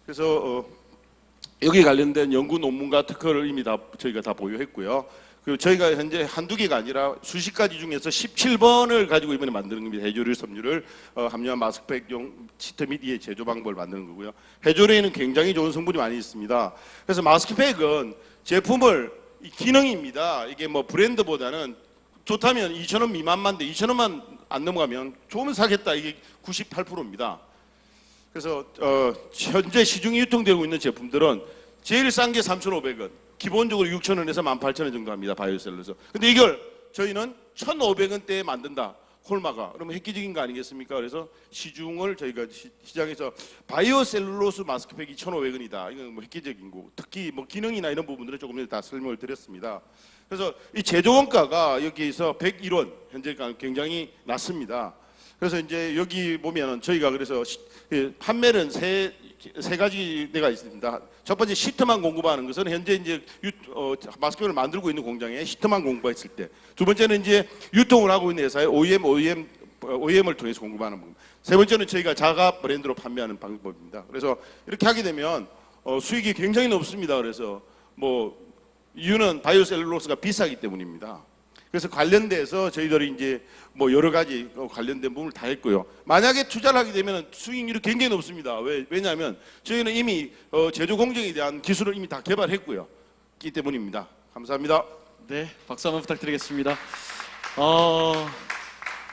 그래서 여기 관련된 연구 논문과 특허를 이미 다 저희가 다 보유했고요. 그리고 저희가 현재 한두 개가 아니라 수십 가지 중에서 17번을 가지고 이번에 만드는 겁니다. 해조류 섬유를 함유한 마스크팩용 시트 및 이의 제조 방법을 만드는 거고요. 해조류에는 굉장히 좋은 성분이 많이 있습니다. 그래서 마스크팩은 제품을 기능입니다. 이게 뭐 브랜드보다는 좋다면 2,000원 미만만 돼 2,000원만 안 넘어가면 좋으면 사겠다. 이게 98%입니다. 그래서 현재 시중에 유통되고 있는 제품들은 제일 싼 게 3,500원. 기본적으로 6,000원에서 18,000원 정도 합니다. 바이오셀룰로스. 근데 이걸 저희는 1,500원대에 만든다. 콜마가. 그러면 획기적인 거 아니겠습니까? 그래서 시중을 저희가 시장에서 바이오셀룰로스 마스크팩이 1,500원이다. 이건 뭐 획기적인 거. 특히 뭐 기능이나 이런 부분들은 조금 전에 다 설명을 드렸습니다. 그래서 이 제조 원가가 여기에서 101원 현재 굉장히 낮습니다. 그래서 이제 여기 보면은 저희가 그래서 판매는 세 가지 데가 있습니다. 첫 번째 시트만 공급하는 것은 현재 이제 마스크팩을 만들고 있는 공장에 시트만 공급했을 때. 두 번째는 이제 유통을 하고 있는 회사의 OEM을 통해서 공급하는 부분. 세 번째는 저희가 자가 브랜드로 판매하는 방법입니다. 그래서 이렇게 하게 되면 수익이 굉장히 높습니다. 그래서 뭐 이유는 바이오셀룰로스가 비싸기 때문입니다. 그래서 관련돼서 저희들이 이제 뭐 여러 가지 관련된 부분을 다 했고요. 만약에 투자를 하게 되면 수익률이 굉장히 높습니다. 왜냐하면 저희는 이미 제조 공정에 대한 기술을 이미 다 개발했고요. 기 때문입니다. 감사합니다. 네, 박수 한번 부탁드리겠습니다.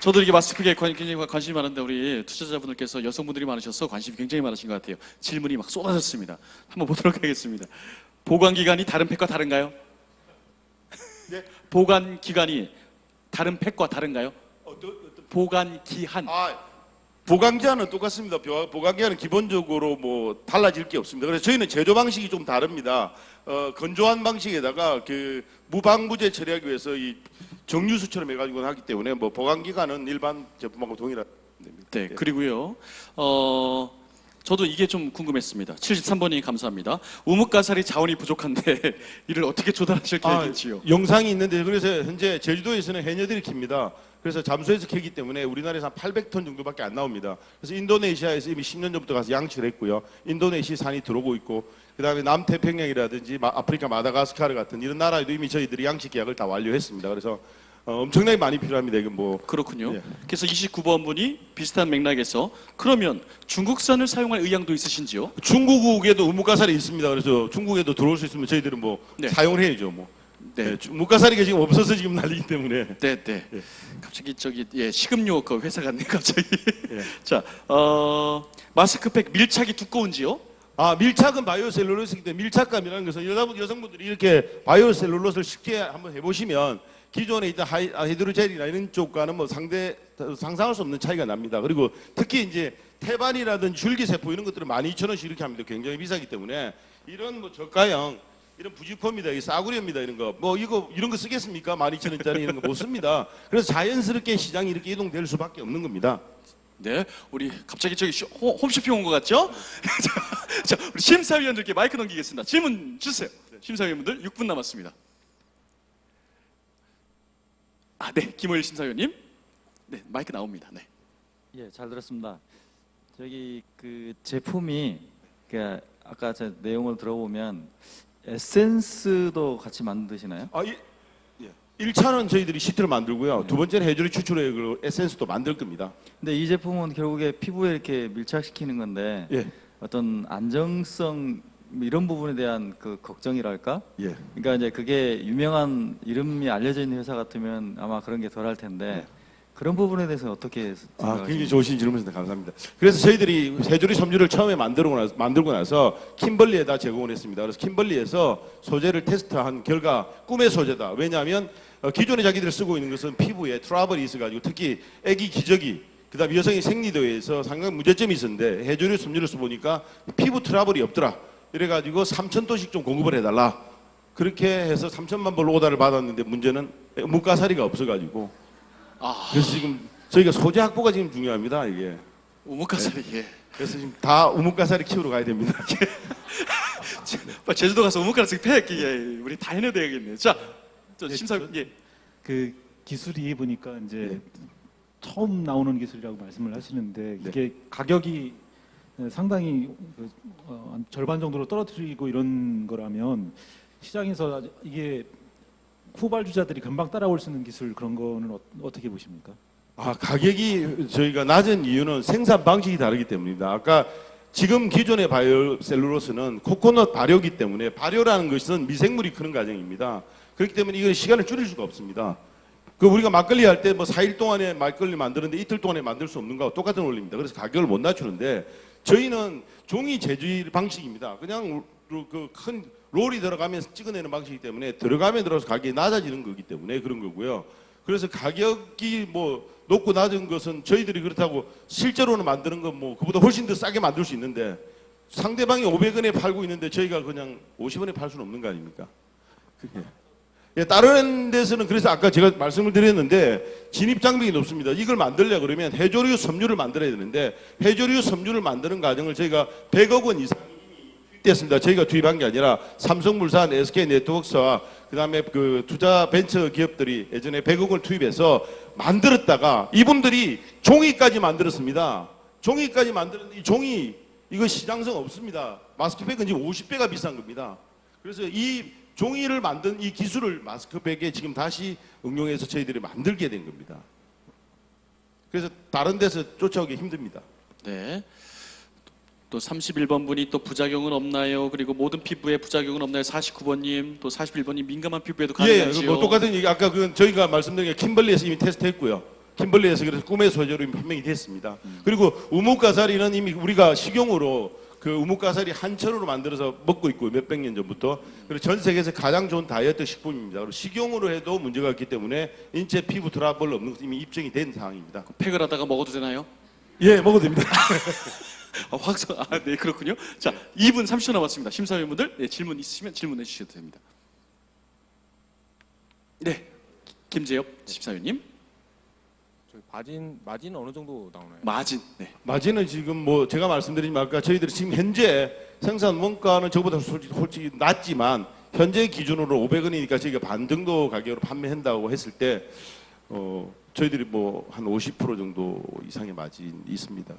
저도 이렇게 마스크팩에 굉장히 관심이 많은데 우리 투자자분들께서 여성분들이 많으셔서 관심이 굉장히 많으신 것 같아요. 질문이 막 쏟아졌습니다. 한번 보도록 하겠습니다. 보관 기간이 다른 팩과 다른가요? 네? 보관 기간이 다른 팩과 다른가요? 보관 기한. 보관 기한은 똑같습니다. 보관 기한은 기본적으로 뭐 달라질 게 없습니다. 그래서 저희는 제조 방식이 좀 다릅니다. 건조한 방식에다가 그 무방부제 처리하기 위해서 이 정유수처럼 해가지고 하기 때문에 뭐 보관 기간은 일반 제품하고 동일합니다. 네, 그리고요. 저도 이게 좀 궁금했습니다. 73번이 감사합니다. 우뭇가사리 자원이 부족한데 이를 어떻게 조달하실 계획인지요? 영상이 있는데 그래서 현재 제주도에서는 해녀들이 킵니다. 그래서 잠수해서 캐기 때문에 우리나라에서 한 800톤 정도밖에 안 나옵니다. 그래서 인도네시아에서 이미 10년 전부터 가서 양식을 했고요. 인도네시아산이 들어오고 있고 그다음에 남태평양이라든지 아프리카 마다가스카르 같은 이런 나라에도 이미 저희들이 양식 계약을 다 완료했습니다. 그래서 엄청나게 많이 필요합니다. 이건 뭐 그렇군요. 예. 그래서 29번 분이 비슷한 맥락에서 그러면 중국산을 사용할 의향도 있으신지요? 중국에도 우뭇가사리 있습니다. 그래서 중국에도 들어올 수 있으면 저희들은 뭐 네. 사용을 해야죠. 뭐. 네. 우뭇가사리가 지금 없어서 지금 난리기 때문에. 네, 네. 예. 갑자기 식음료 그 회사 같네 갑자기. 예. 자, 마스크팩 밀착이 두꺼운지요? 밀착은 바이오셀룰로스이기 때문에 밀착감이라는 것은 여성분들이 이렇게 바이오셀룰로스를 쉽게 한번 해보시면 기존에 있던 하이드로젤이나 이런 쪽과는 뭐 상상할 수 없는 차이가 납니다. 그리고 특히 이제 태반이라든지 줄기세포 이런 것들은 12,000원씩 이렇게 합니다. 굉장히 비싸기 때문에 이런 뭐 저가형 이런 부직포입니다. 이 싸구려입니다. 이런 거. 뭐 이런 거 쓰겠습니까? 12,000원짜리 이런 거 못 씁니다. 그래서 자연스럽게 시장이 이렇게 이동될 수밖에 없는 겁니다. 네, 우리 갑자기 저기 홈쇼핑 온 것 같죠? 자, 우리 심사위원들께 마이크 넘기겠습니다. 질문 주세요. 심사위원분들 6분 남았습니다. 아, 네, 김호일 심사위원님. 네, 마이크 나옵니다. 네. 예, 잘 들었습니다. 저기 그 제품이 그 아까 제 내용을 들어보면 에센스도 같이 만드시나요? 1차는 저희들이 시트를 만들고요. 두 번째는 해조류 추출의 그 에센스도 만들 겁니다. 근데 이 제품은 결국에 피부에 이렇게 밀착시키는 건데 예. 어떤 안정성 이런 부분에 대한 그 걱정이랄까? 예. 그러니까 이제 그게 유명한 이름이 알려져 있는 회사 같으면 아마 그런 게 덜할 텐데 그런 부분에 대해서 어떻게 생각하십니까? 굉장히 좋으신 질문입니다. 감사합니다. 그래서 저희들이 해조류 섬유를 처음에 만들고 나서 킴벌리에다 제공을 했습니다. 그래서 킴벌리에서 소재를 테스트한 결과 꿈의 소재다. 왜냐하면 기존에 자기들이 쓰고 있는 것은 피부에 트러블이 있어가지고 특히 아기 기저귀, 그다음 여성의 생리도에서 상당히 문제점이 있었는데 해조류 섬유를 써보니까 피부 트러블이 없더라. 이래가지고 3,000도씩 좀 공급을 해달라. 그렇게 해서 3천만 불 오다를 받았는데 문제는 우뭇가사리가 없어가지고. 그래서 지금 저희가 소재 확보가 지금 중요합니다. 이게. 우뭇가사리. 예. 그래서 지금 다 우뭇가사리 키우러 가야 됩니다. 제주도 가서 우뭇가사리 패 우리 다 해내야겠네요. 자, 저 심사위원. 예. 그 기술이 보니까 이제 처음 나오는 기술이라고 말씀을 하시는데 이게 가격이 상당히 절반 정도로 떨어뜨리고 이런 거라면 시장에서 이게 후발주자들이 금방 따라올 수 있는 기술 그런 거는 어떻게 보십니까? 가격이 저희가 낮은 이유는 생산 방식이 다르기 때문입니다. 아까 지금 기존의 바이오셀룰로스는 코코넛 발효기 때문에 발효라는 것은 미생물이 크는 과정입니다. 그렇기 때문에 이건 시간을 줄일 수가 없습니다. 그 우리가 막걸리 할 때 뭐 4일 동안에 막걸리 만드는데 이틀 동안에 만들 수 없는 거와 똑같은 원리입니다. 그래서 가격을 못 낮추는데 저희는 종이 재질 방식입니다. 그냥 그 큰 롤이 들어가면서 찍어내는 방식이기 때문에 들어가면 들어서 가격이 낮아지는 거기 때문에 그런 거고요. 그래서 가격이 뭐 높고 낮은 것은 저희들이 그렇다고 실제로는 만드는 건 뭐 그보다 훨씬 더 싸게 만들 수 있는데 상대방이 500원에 팔고 있는데 저희가 그냥 50원에 팔 수는 없는 거 아닙니까? 그게. 예, 다른 데서는 그래서 아까 제가 말씀을 드렸는데 진입 장벽이 높습니다. 이걸 만들려 그러면 해조류 섬유를 만들어야 되는데 해조류 섬유를 만드는 과정을 저희가 100억 원 이상 됐습니다. 저희가 투입한 게 아니라 삼성물산, SK네트워크스와 그다음에 그 투자 벤처 기업들이 예전에 100억을 투입해서 만들었다가 이분들이 종이까지 만들었습니다. 종이까지 만들었는데 이 종이 이거 시장성 없습니다. 마스크팩은 지금 50배가 비싼 겁니다. 그래서 이 종이를 만든 이 기술을 마스크팩에 지금 다시 응용해서 저희들이 만들게 된 겁니다. 그래서 다른 데서 쫓아오기 힘듭니다. 네. 또 31번 분이 또 부작용은 없나요? 그리고 모든 피부에 부작용은 없나요? 49번님, 또 41번님 민감한 피부에도 가능한지요? 뭐 똑같은 얘기 아까 그 저희가 말씀드린 게 킴벌리에서 이미 테스트했고요. 킴벌리에서 그래서 꿈의 소재로 이미 판명이 됐습니다. 그리고 우뭇가사리는 이미 우리가 식용으로 그 우뭇가사리 한철으로 만들어서 먹고 있고 몇백 년 전부터 그리고 전 세계에서 가장 좋은 다이어트 식품입니다. 그리고 식용으로 해도 문제가 없기 때문에 인체 피부 트러블 없는 것이 이미 입증이 된 상황입니다. 팩을 하다가 먹어도 되나요? 예, 먹어도 됩니다. 네, 그렇군요. 자, 2분 30초 남았습니다. 심사위원분들, 네, 질문 있으시면 질문해 주셔도 됩니다. 네, 김재엽 심사위원님. 저희 마진 어느 정도 나오나요? 마진. 네. 마진은 지금 뭐 제가 말씀드린 아까 저희들이 지금 현재 생산 원가는 저보다 솔직히 낮지만 현재 기준으로 500원이니까 저희가 반 정도 가격으로 판매한다고 했을 때 저희들이 뭐 한 50% 정도 이상의 마진이 있습니다.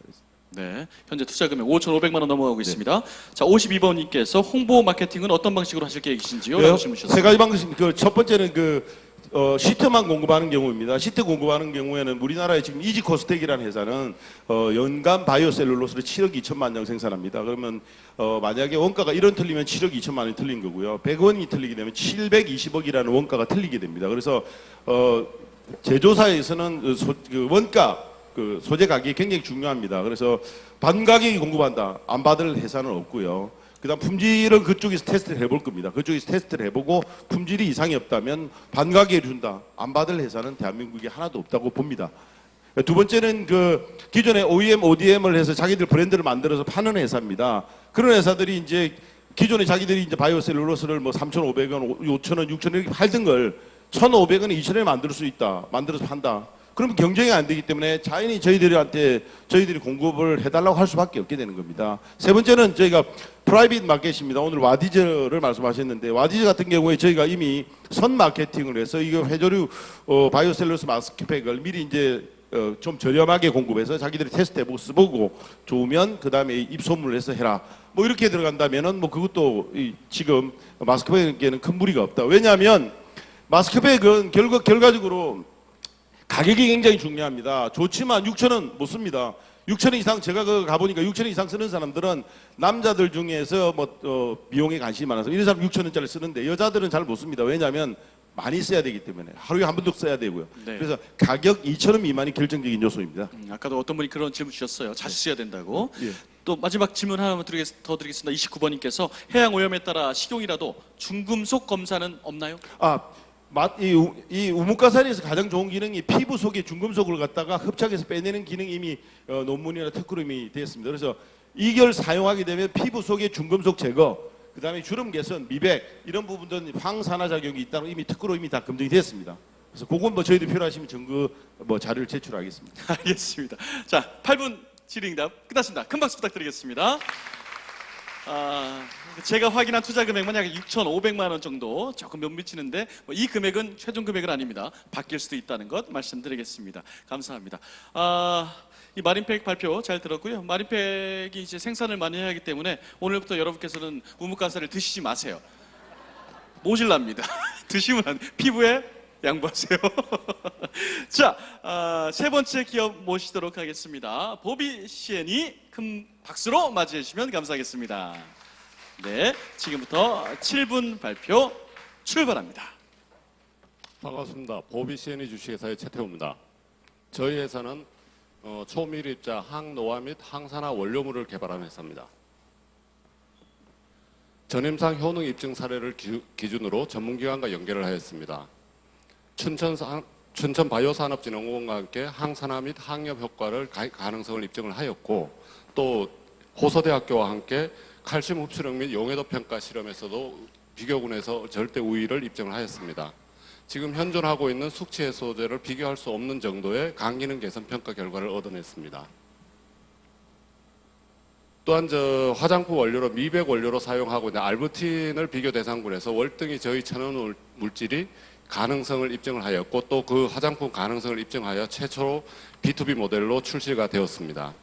네, 현재 투자 금액 5,500만 원 넘어가고 있습니다. 자, 52번님께서 홍보 마케팅은 어떤 방식으로 하실 계획이신지요? 라고 질문 주셨습니다. 세 가지 방식. 그 첫 번째는 시트만 공급하는 경우입니다. 시트 공급하는 경우에는 우리나라에 지금 이지코스텍이라는 회사는 연간 바이오셀룰로스를 7억 2천만 장 생산합니다. 그러면 만약에 원가가 1원 틀리면 7억 2천만 원이 틀린 거고요. 100원이 틀리게 되면 720억이라는 원가가 틀리게 됩니다. 그래서 제조사에서는 그 원가 그 소재 가격이 굉장히 중요합니다. 그래서 반가격이 공급한다. 안 받을 회사는 없고요. 그다음 품질은 그쪽에서 테스트를 해볼 겁니다. 그쪽에서 테스트를 해보고 품질이 이상이 없다면 반가격에 준다. 안 받을 회사는 대한민국에 하나도 없다고 봅니다. 두 번째는 그 기존에 OEM, ODM을 해서 자기들 브랜드를 만들어서 파는 회사입니다. 그런 회사들이 이제 기존에 자기들이 이제 바이오셀룰로스를 뭐 3,500원, 5,000원, 6,000원 이렇게 팔던 걸 1,500원에 2,000원에 만들 수 있다. 만들어서 판다. 그럼 경쟁이 안 되기 때문에 자연히 저희들이 공급을 해달라고 할 수밖에 없게 되는 겁니다. 세 번째는 저희가 프라이빗 마켓입니다. 오늘 와디즈를 말씀하셨는데 와디즈 같은 경우에 저희가 이미 선 마케팅을 해서 이거 회조류 바이오셀룰로스 마스크팩을 미리 이제 좀 저렴하게 공급해서 자기들이 테스트해보고 써보고 좋으면 그 다음에 입소문을 해서 해라. 뭐 이렇게 들어간다면은 뭐 그것도 지금 마스크팩에는 큰 무리가 없다. 왜냐하면 마스크팩은 결과적으로 가격이 굉장히 중요합니다. 좋지만 6,000원 못 씁니다. 6,000원 이상 제가 가보니까 6,000원 이상 쓰는 사람들은 남자들 중에서 미용에 관심이 많아서 이런 사람 6,000원짜리 쓰는데 여자들은 잘 못 씁니다. 왜냐하면 많이 써야 되기 때문에 하루에 한 번도 써야 되고요. 네. 그래서 가격 2,000원 미만이 결정적인 요소입니다. 아까도 어떤 분이 그런 질문 주셨어요. 자주 써야 된다고. 예. 또 마지막 질문 하나만 더 드리겠습니다. 29번님께서 해양 오염에 따라 식용이라도 중금속 검사는 없나요? 이 우뭇가사리에서 가장 좋은 기능이 피부 속에 중금속을 갖다가 흡착해서 빼내는 기능이 이미 논문이나 특허로 이미 되었습니다. 그래서 이걸 사용하게 되면 피부 속에 중금속 제거, 그다음에 주름 개선, 미백 이런 부분들은 항산화 작용이 있다는 이미 특허로 이미 다 검증이 됐습니다. 그래서 그건 뭐 저희들 필요하시면 증거 자료를 제출하겠습니다. 알겠습니다. 자, 8분 질의응답 끝났습니다. 큰 박수 부탁드리겠습니다. 제가 확인한 투자 금액만 약 6,500만 원 정도 조금 못 미치는데 이 금액은 최종 금액은 아닙니다. 바뀔 수도 있다는 것 말씀드리겠습니다. 감사합니다. 이 마린팩 발표 잘 들었고요. 마린팩이 이제 생산을 많이 해야 하기 때문에 오늘부터 여러분께서는 우뭇가사를 드시지 마세요. 모질랍니다. 드시면 안 돼요. 피부에 양보하세요. 자, 세 번째 기업 모시도록 하겠습니다. 보비 CN이 큰 박수로 맞이해 주시면 감사하겠습니다. 네, 지금부터 7분 발표 출발합니다. 반갑습니다. 보비 CN이 주식회사의 최태우입니다. 저희 회사는 초미립자 항노화 및 항산화 원료물을 개발한 회사입니다. 전임상 효능 입증 사례를 기준으로 전문기관과 연계를 하였습니다. 춘천 바이오산업진흥원과 함께 항산화 및 항염 효과를 가능성을 입증을 하였고 또 호서대학교와 함께 칼슘 흡수력 및 용해도 평가 실험에서도 비교군에서 절대 우위를 입증을 하였습니다. 지금 현존하고 있는 숙취 해소제를 비교할 수 없는 정도의 간기능 개선 평가 결과를 얻어냈습니다. 또한 화장품 원료로 미백 원료로 사용하고 있는 알부틴을 비교 대상군에서 월등히 저희 천연 물질이 가능성을 입증을 하였고 또 그 화장품 가능성을 입증하여 최초로 B2B 모델로 출시가 되었습니다.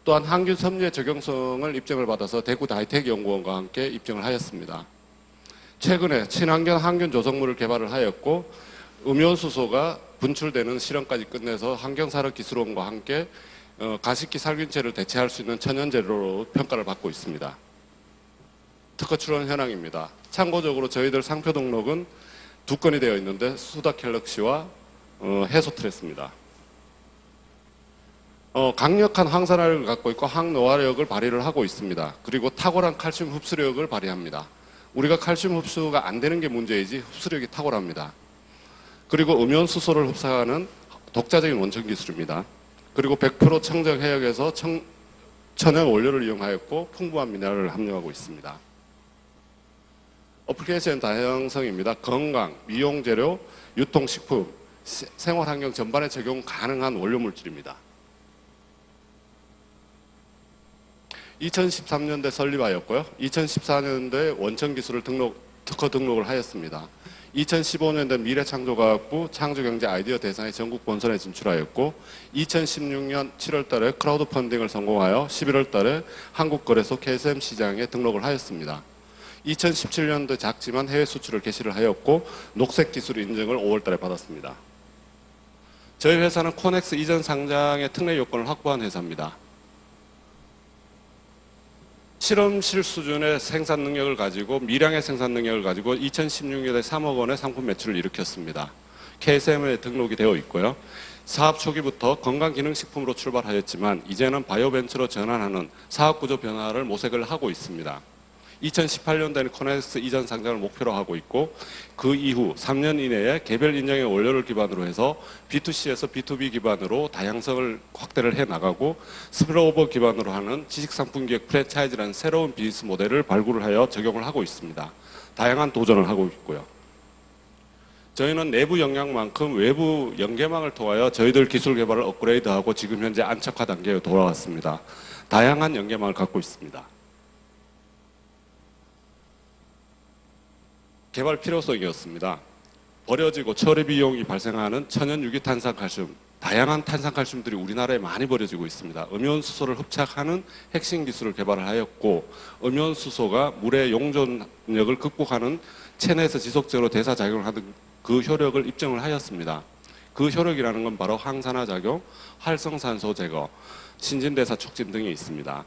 또한 항균 섬유의 적용성을 입증을 받아서 대구 다이텍 연구원과 함께 입증을 하였습니다. 최근에 친환경 항균 조성물을 개발을 하였고 음이온수소가 분출되는 실험까지 끝내서 환경산업기술원과 함께 가습기 살균제를 대체할 수 있는 천연재료로 평가를 받고 있습니다. 특허 출원 현황입니다. 참고적으로 저희들 상표 등록은 2건이 되어 있는데 수다켈럭시와 해소트레스입니다. 강력한 항산화력을 갖고 있고 항노화력을 발휘를 하고 있습니다. 그리고 탁월한 칼슘 흡수력을 발휘합니다. 우리가 칼슘 흡수가 안 되는 게 문제이지 흡수력이 탁월합니다. 그리고 음이온수소를 흡수하는 독자적인 원천 기술입니다. 그리고 100% 청정 해역에서 천연 원료를 이용하였고 풍부한 미네랄을 함유하고 있습니다. 어플리케이션 다양성입니다. 건강, 미용재료, 유통식품, 생활환경 전반에 적용 가능한 원료물질입니다. 2013년도에 설립하였고요. 2014년도에 원천기술을 특허 등록을 하였습니다. 2015년도에 미래창조과학부 창조경제 아이디어 대상의 전국 본선에 진출하였고 2016년 7월 달에 크라우드 펀딩을 성공하여 11월 달에 한국거래소 KSM 시장에 등록을 하였습니다. 2017년도에 작지만 해외 수출을 개시를 하였고 녹색 기술 인증을 5월 달에 받았습니다. 저희 회사는 코넥스 이전 상장의 특례 요건을 확보한 회사입니다. 실험실 수준의 생산 능력을 가지고 미량의 생산 능력을 가지고 2016년에 3억 원의 상품 매출을 일으켰습니다. KSM에 등록이 되어 있고요. 사업 초기부터 건강기능식품으로 출발하였지만 이제는 바이오벤처로 전환하는 사업구조 변화를 모색을 하고 있습니다. 2018년도에는 코넥스 이전 상장을 목표로 하고 있고 그 이후 3년 이내에 개별 인정의 원료를 기반으로 해서 B2C에서 B2B 기반으로 다양성을 확대를 해나가고 스피լ오버 기반으로 하는 지식상품기획 프랜차이즈라는 새로운 비즈니스 모델을 발굴을 하여 적용을 하고 있습니다. 다양한 도전을 하고 있고요. 저희는 내부 역량만큼 외부 연계망을 통하여 저희들 기술 개발을 업그레이드하고 지금 현재 안착화 단계에 돌아왔습니다. 다양한 연계망을 갖고 있습니다. 개발 필요성이었습니다. 버려지고 처리 비용이 발생하는 천연 유기탄산칼슘, 다양한 탄산칼슘들이 우리나라에 많이 버려지고 있습니다. 음이온수소를 흡착하는 핵심 기술을 개발을 하였고, 음이온수소가 물의 용존력을 극복하는 체내에서 지속적으로 대사작용을 하는 그 효력을 입증을 하였습니다. 그 효력이라는 건 바로 항산화작용, 활성산소 제거, 신진대사 촉진 등이 있습니다.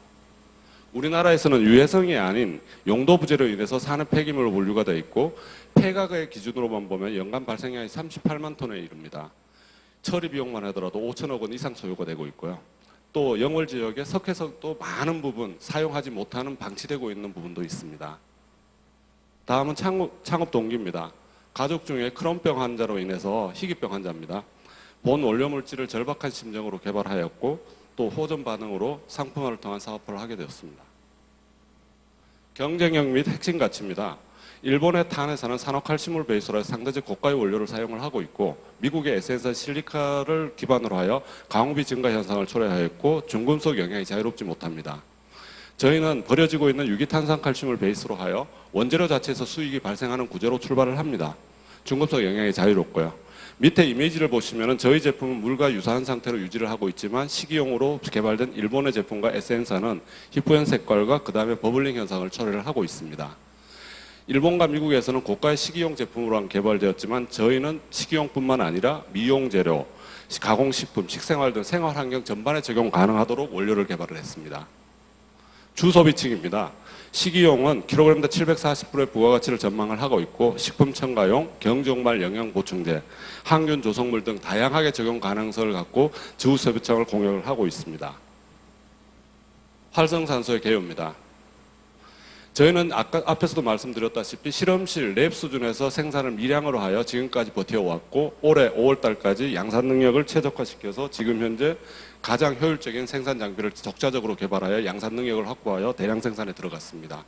우리나라에서는 유해성이 아닌 용도 부재로 인해서 산업 폐기물로 분류가 되어 있고, 폐가의 기준으로만 보면 연간 발생량이 38만 톤에 이릅니다. 처리 비용만 하더라도 5천억 원 이상 소요가 되고 있고요. 또 영월 지역에 석회석도 많은 부분 사용하지 못하는 방치되고 있는 부분도 있습니다. 다음은 창업 동기입니다. 가족 중에 크론병 환자로 인해서 희귀병 환자입니다. 본 원료 물질을 절박한 심정으로 개발하였고, 또 호전 반응으로 상품화를 통한 사업화를 하게 되었습니다. 경쟁력 및 핵심 가치입니다. 일본의 탄에서는 산화칼슘을 베이스로 해서 상대적 고가의 원료를 사용을 하고 있고, 미국의 에센스 실리카를 기반으로 하여 강우비 증가 현상을 초래하였고, 중금속 영향이 자유롭지 못합니다. 저희는 버려지고 있는 유기탄산칼슘을 베이스로 하여 원재료 자체에서 수익이 발생하는 구조로 출발을 합니다. 중금속 영향이 자유롭고요. 밑에 이미지를 보시면 저희 제품은 물과 유사한 상태로 유지를 하고 있지만, 식이용으로 개발된 일본의 제품과 에센사는 희뿌연 색깔과 그 다음에 버블링 현상을 초래를 하고 있습니다. 일본과 미국에서는 고가의 식이용 제품으로 개발되었지만, 저희는 식이용뿐만 아니라 미용 재료, 가공식품, 식생활 등 생활환경 전반에 적용 가능하도록 원료를 개발을 했습니다. 주소비층입니다. 식이용은 킬로그램당 740불의 부가가치를 전망을 하고 있고, 식품 첨가용, 경종말 영양보충제, 항균 조성물 등 다양하게 적용 가능성을 갖고 주소비층을 공략을 하고 있습니다. 활성산소의 개요입니다. 저희는 아까 앞에서도 말씀드렸다시피 실험실 랩 수준에서 생산을 미량으로 하여 지금까지 버텨왔고, 올해 5월달까지 양산 능력을 최적화시켜서 지금 현재 가장 효율적인 생산 장비를 독자적으로 개발하여 양산 능력을 확보하여 대량 생산에 들어갔습니다.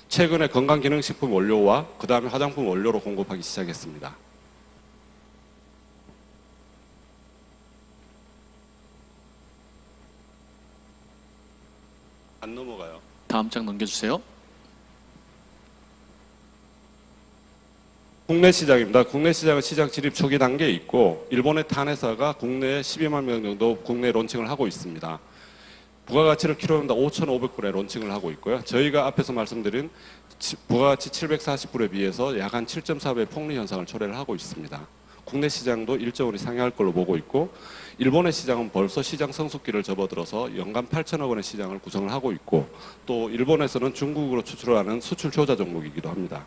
최근에 건강기능식품 원료와 그 다음에 화장품 원료로 공급하기 시작했습니다. 안 넘어가요. 다음 장 넘겨주세요. 국내 시장입니다. 국내 시장은 시장 진입 초기 단계에 있고, 일본의 탄회사가 국내에 12만 명 정도 국내 론칭을 하고 있습니다. 부가가치를 킬로그램당 5,500불에 론칭을 하고 있고요. 저희가 앞에서 말씀드린 부가가치 740불에 비해서 약 한 7.4배 폭리 현상을 초래를 하고 있습니다. 국내 시장도 일정으로 상회할 걸로 보고 있고, 일본의 시장은 벌써 시장 성숙기를 접어들어서 연간 8천억 원의 시장을 구성을 하고 있고, 또 일본에서는 중국으로 수출하는 수출 효자 종목이기도 합니다.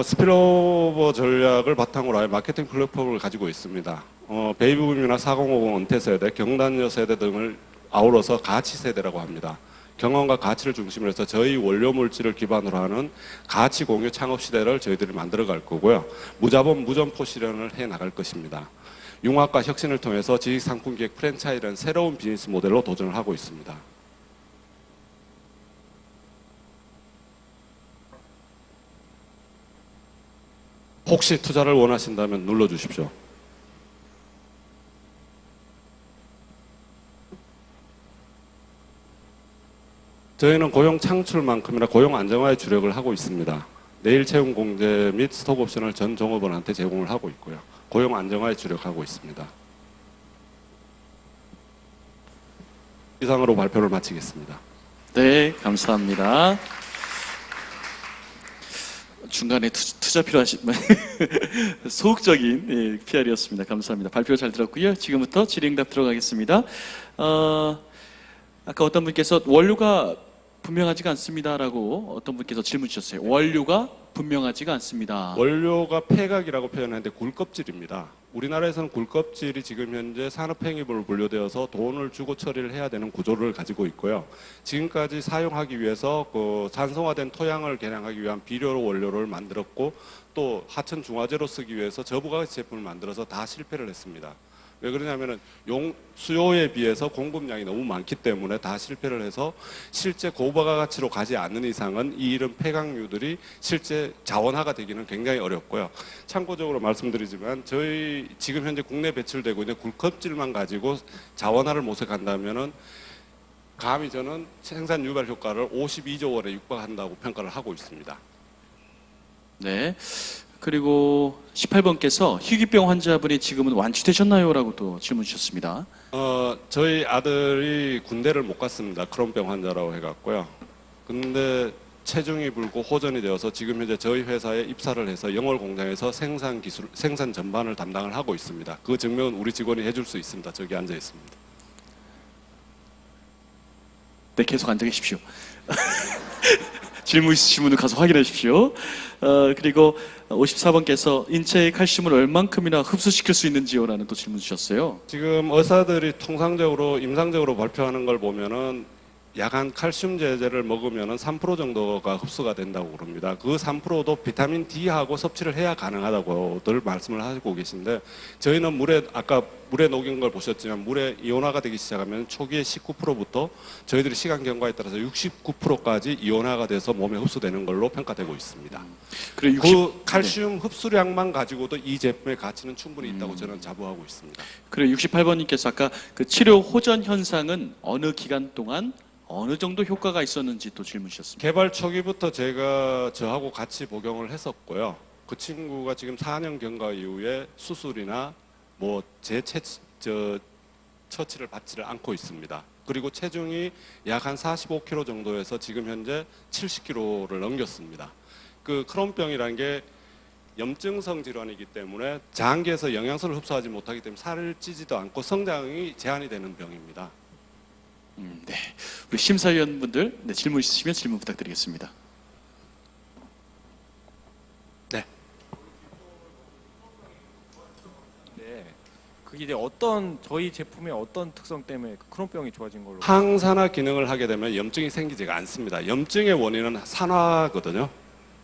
스피լ오버 전략을 바탕으로 하여 마케팅 플랫폼을 가지고 있습니다. 베이비붐이나 4050 은퇴세대, 경단녀 세대 등을 아우러서 가치 세대라고 합니다. 경험과 가치를 중심으로 해서 저희 원료 물질을 기반으로 하는 가치 공유 창업 시대를 저희들이 만들어 갈 거고요. 무자본 무점포 실현을 해 나갈 것입니다. 융합과 혁신을 통해서 지식상품기획 프랜차이즈라는 새로운 비즈니스 모델로 도전을 하고 있습니다. 혹시 투자를 원하신다면 눌러주십시오. 저희는 고용 창출만큼이나 고용 안정화에 주력을 하고 있습니다. 내일 채용 공제 및 스톡 옵션을 전 종업원한테 제공을 하고 있고요. 고용 안정화에 주력하고 있습니다. 이상으로 발표를 마치겠습니다. 네, 감사합니다. 중간에 투자 필요하신 소극적인 PR이었습니다. 감사합니다. 발표 잘 들었고요. 지금부터 질의응답 들어가겠습니다. 아까 어떤 분께서 원료가 분명하지가 않습니다라고 어떤 분께서 질문 주셨어요. 원료가 분명하지가 않습니다. 원료가 폐각이라고 표현하는데 굴껍질입니다. 우리나라에서는 굴껍질이 지금 현재 산업행위물로 분류되어서 돈을 주고 처리를 해야 되는 구조를 가지고 있고요. 지금까지 사용하기 위해서 그 산성화된 토양을 개량하기 위한 비료 원료를 만들었고, 또 하천 중화제로 쓰기 위해서 저부가가치 제품을 만들어서 다 실패를 했습니다. 왜 그러냐면은 수요에 비해서 공급량이 너무 많기 때문에 다 실패를 해서 실제 고부가 가치로 가지 않는 이상은 이 이런 폐강류들이 실제 자원화가 되기는 굉장히 어렵고요. 참고적으로 말씀드리지만 저희 지금 현재 국내 배출되고 있는 굴껍질만 가지고 자원화를 모색한다면은 감히 저는 생산 유발 효과를 52조 원에 육박한다고 평가를 하고 있습니다. 네. 그리고 18번께서 희귀병 환자분이 지금은 완치되셨나요? 라고 또 질문 주셨습니다. 저희 아들이 군대를 못 갔습니다. 크론병 환자라고 해갖고요. 근데 체중이 불고 호전이 되어서 지금 현재 저희 회사에 입사를 해서 영월 공장에서 생산 전반을 담당을 하고 있습니다. 그 증명은 우리 직원이 해줄 수 있습니다. 저기 앉아 있습니다. 네, 계속 앉아 계십시오. 질문 있으신 분은 가서 확인해 주십시오. 그리고 54번께서 인체의 칼슘을 얼만큼이나 흡수시킬 수 있는지요라는 또 질문 주셨어요. 지금 의사들이 통상적으로 임상적으로 발표하는 걸 보면은 약한 칼슘 제제를 먹으면은 3% 정도가 흡수가 된다고 그럽니다. 그 3%도 비타민 D하고 섭취를 해야 가능하다고들 말씀을 하고 계신데 저희는 아까 물에 녹인 걸 보셨지만 물에 이온화가 되기 시작하면 초기에 19%부터 저희들이 시간 경과에 따라서 69%까지 이온화가 돼서 몸에 흡수되는 걸로 평가되고 있습니다. 그리고 그 칼슘 흡수량만 가지고도 이 제품의 가치는 충분히 있다고 저는 자부하고 있습니다. 그리고 68번님께서 아까 그 치료 호전 현상은 어느 기간 동안 어느 정도 효과가 있었는지 또 질문 주셨습니다. 개발 초기부터 제가 저하고 같이 복용을 했었고요. 그 친구가 지금 4년 경과 이후에 수술이나 뭐 처치를 받지를 않고 있습니다. 그리고 체중이 약 한 45kg 정도에서 지금 현재 70kg를 넘겼습니다. 그 크론병이라는 게 염증성 질환이기 때문에 장기에서 영양소를 흡수하지 못하기 때문에 살을 찌지도 않고 성장이 제한이 되는 병입니다. 네, 우리 심사위원분들 질문 있으시면 질문 부탁드리겠습니다. 네. 그게 이제 저희 제품의 어떤 특성 때문에 그 크론병이 좋아진 걸로? 항산화 기능을 하게 되면 염증이 생기지가 않습니다. 염증의 원인은 산화거든요.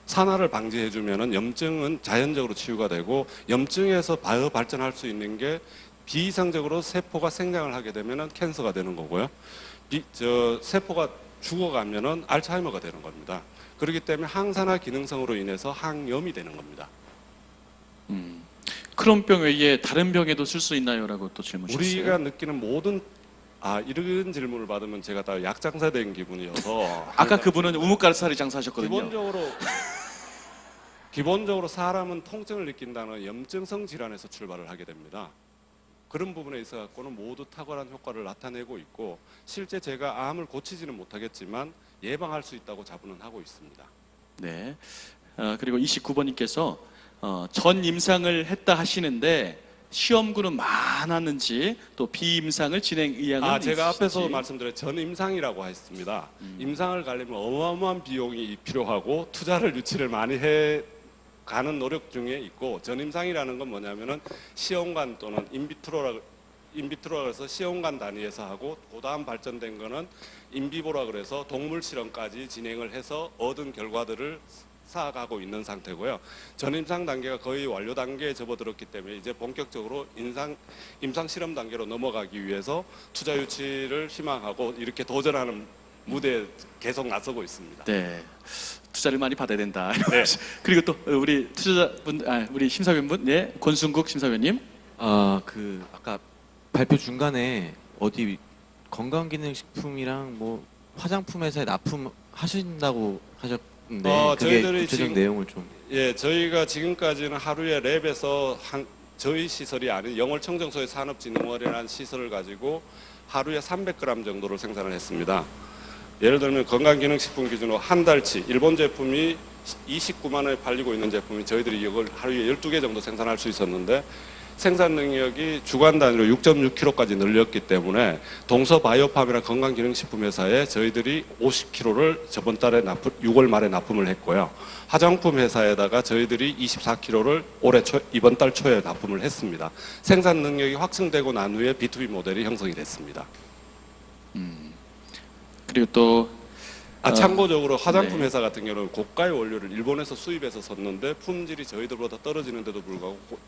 산화를 방지해주면은 염증은 자연적으로 치유가 되고 염증에서 바이오 발전할 수 있는 게 비이상적으로 세포가 생장을 하게 되면은 캔서가 되는 거고요. 세포가 죽어가면은 알츠하이머가 되는 겁니다. 그렇기 때문에 항산화 기능성으로 인해서 항염이 되는 겁니다. 크론병 외에 다른 병에도 쓸 수 있나요?라고 또 질문 주셨어요. 우리가 느끼는 모든 이런 질문을 받으면 제가 다 약장사 된 기분이어서 아까 그분은 우뭇가루살이 장사하셨거든요. 기본적으로 사람은 통증을 느낀다는 염증성 질환에서 출발을 하게 됩니다. 그런 부분에 있어 갖고는 모두 탁월한 효과를 나타내고 있고 실제 제가 암을 고치지는 못하겠지만 예방할 수 있다고 자부는 하고 있습니다. 네. 그리고 29번님께서 전 임상을 했다 하시는데 시험군은 많았는지 또 비임상을 진행 의향은 제가 있으신지. 앞에서 말씀드린 전 임상이라고 했습니다. 임상을 가려면 어마어마한 비용이 필요하고 투자를 유치를 많이 해 가는 노력 중에 있고 전임상이라는 건 뭐냐면은 시험관 또는 인비트로라 그래서 시험관 단위에서 하고 그다음 발전된 거는 인비보라 그래서 동물 실험까지 진행을 해서 얻은 결과들을 쌓아가고 있는 상태고요. 전임상 단계가 거의 완료 단계에 접어들었기 때문에 이제 본격적으로 임상 실험 단계로 넘어가기 위해서 투자 유치를 희망하고 이렇게 도전하는 무대에 계속 나서고 있습니다. 네. 투자를 많이 받아야 된다. 네. 그리고 또 우리 우리 심사위원분, 네, 권순국 심사위원님. 아까 발표 중간에 어디 건강기능식품이랑 뭐 화장품 회사에 납품하신다고 하셨는데 그게 구체적 내용을 좀. 예, 저희가 지금까지는 하루에 랩에서 저희 시설이 아닌 영월청정소의 산업진흥원이라는 시설을 가지고 하루에 300g 정도를 생산을 했습니다. 예를 들면 건강기능식품 기준으로 한 달치 일본 제품이 29만 원에 팔리고 있는 제품이 저희들이 이걸 하루에 12개 정도 생산할 수 있었는데 생산 능력이 주간 단위로 6.6kg까지 늘렸기 때문에 동서바이오팜이라는 건강기능식품 회사에 저희들이 50kg를 저번 달에 6월 말에 납품을 했고요. 화장품 회사에다가 저희들이 24kg를 이번 달 초에 납품을 했습니다. 생산 능력이 확충되고 난 후에 B2B 모델이 형성이 됐습니다. 그리고 또 참고적으로 화장품 네. 회사 같은 경우는 고가의 원료를 일본에서 수입해서 썼는데 품질이 저희들보다 떨어지는데도 불구하고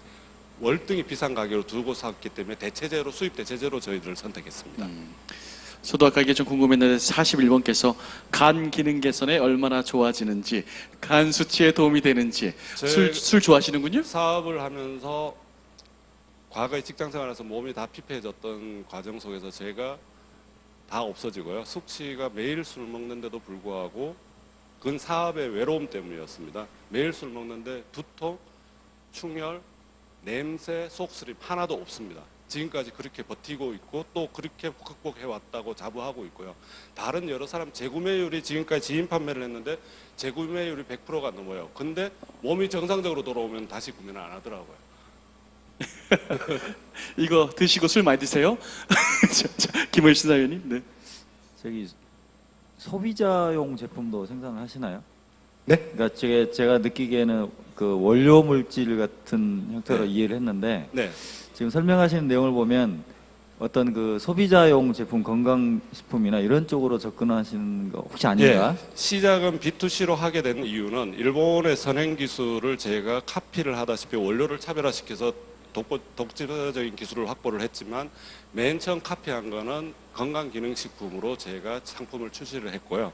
월등히 비싼 가격으로 두고 샀기 때문에 대체제로 수입 대체제로 저희들을 선택했습니다. 저도 아까 이게 좀 궁금했는데 41번께서 간 기능 개선에 얼마나 좋아지는지, 간 수치에 도움이 되는지. 술 좋아하시는군요? 사업을 하면서 과거에 직장 생활에서 몸이 다 피폐해졌던 과정 속에서 제가 다 없어지고요. 숙취가 매일 술 먹는데도 불구하고 그건 사업의 외로움 때문이었습니다. 매일 술 먹는데 두통, 충혈, 냄새, 속쓰림 하나도 없습니다. 지금까지 그렇게 버티고 있고 또 그렇게 극복해 왔다고 자부하고 있고요. 다른 여러 사람 재구매율이 지금까지 지인 판매를 했는데 재구매율이 100%가 넘어요. 근데 몸이 정상적으로 돌아오면 다시 구매는 안 하더라고요. 이거 드시고 술 많이 드세요? 김을 신사위원님. 네. 저기 소비자용 제품도 생산을 하시나요? 네? 그러니까 제가 느끼기에는 그 원료 물질 같은 형태로 네. 이해를 했는데 네. 지금 설명하시는 내용을 보면 어떤 그 소비자용 제품, 건강식품이나 이런 쪽으로 접근하시는 거 혹시 아닌가? 예, 시작은 B2C로 하게 된 이유는 일본의 선행 기술을 제가 카피를 하다시피 원료를 차별화시켜서 독자적인 기술을 확보를 했지만 맨 처음 카피한 거는 건강기능식품으로 제가 상품을 출시를 했고요.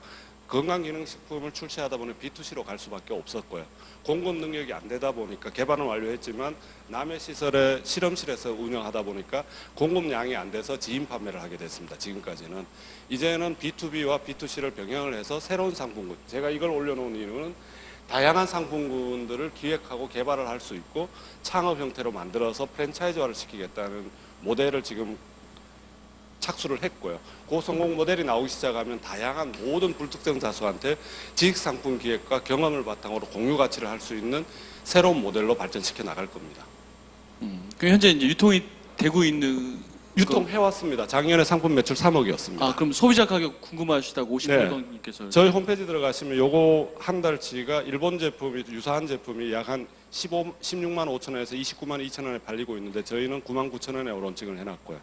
건강기능식품을 출시하다 보니 B2C로 갈 수밖에 없었고요. 공급 능력이 안 되다 보니까 개발은 완료했지만 남의 시설에 실험실에서 운영하다 보니까 공급량이 안 돼서 지인 판매를 하게 됐습니다. 지금까지는. 이제는 B2B와 B2C를 병행을 해서 새로운 상품군, 제가 이걸 올려놓은 이유는 다양한 상품군들을 기획하고 개발을 할 수 있고 창업 형태로 만들어서 프랜차이즈화를 시키겠다는 모델을 지금 착수를 했고요. 그 성공 모델이 나오기 시작하면 다양한 모든 불특정 다수한테 지식상품 기획과 경험을 바탕으로 공유 가치를 할 수 있는 새로운 모델로 발전시켜 나갈 겁니다. 그 현재 이제 유통이 되고 있는 유통해왔습니다. 작년에 상품 매출 3억이었습니다. 아, 그럼 소비자 가격 궁금하시다고 58번님께서. 저희 홈페이지 들어가시면 요거 한 달치가 일본 제품이 유사한 제품이 약 한 16만 5천 원에서 29만 2천 원에 팔리고 있는데 저희는 9만 9천 원에 론칭을 해놨고요.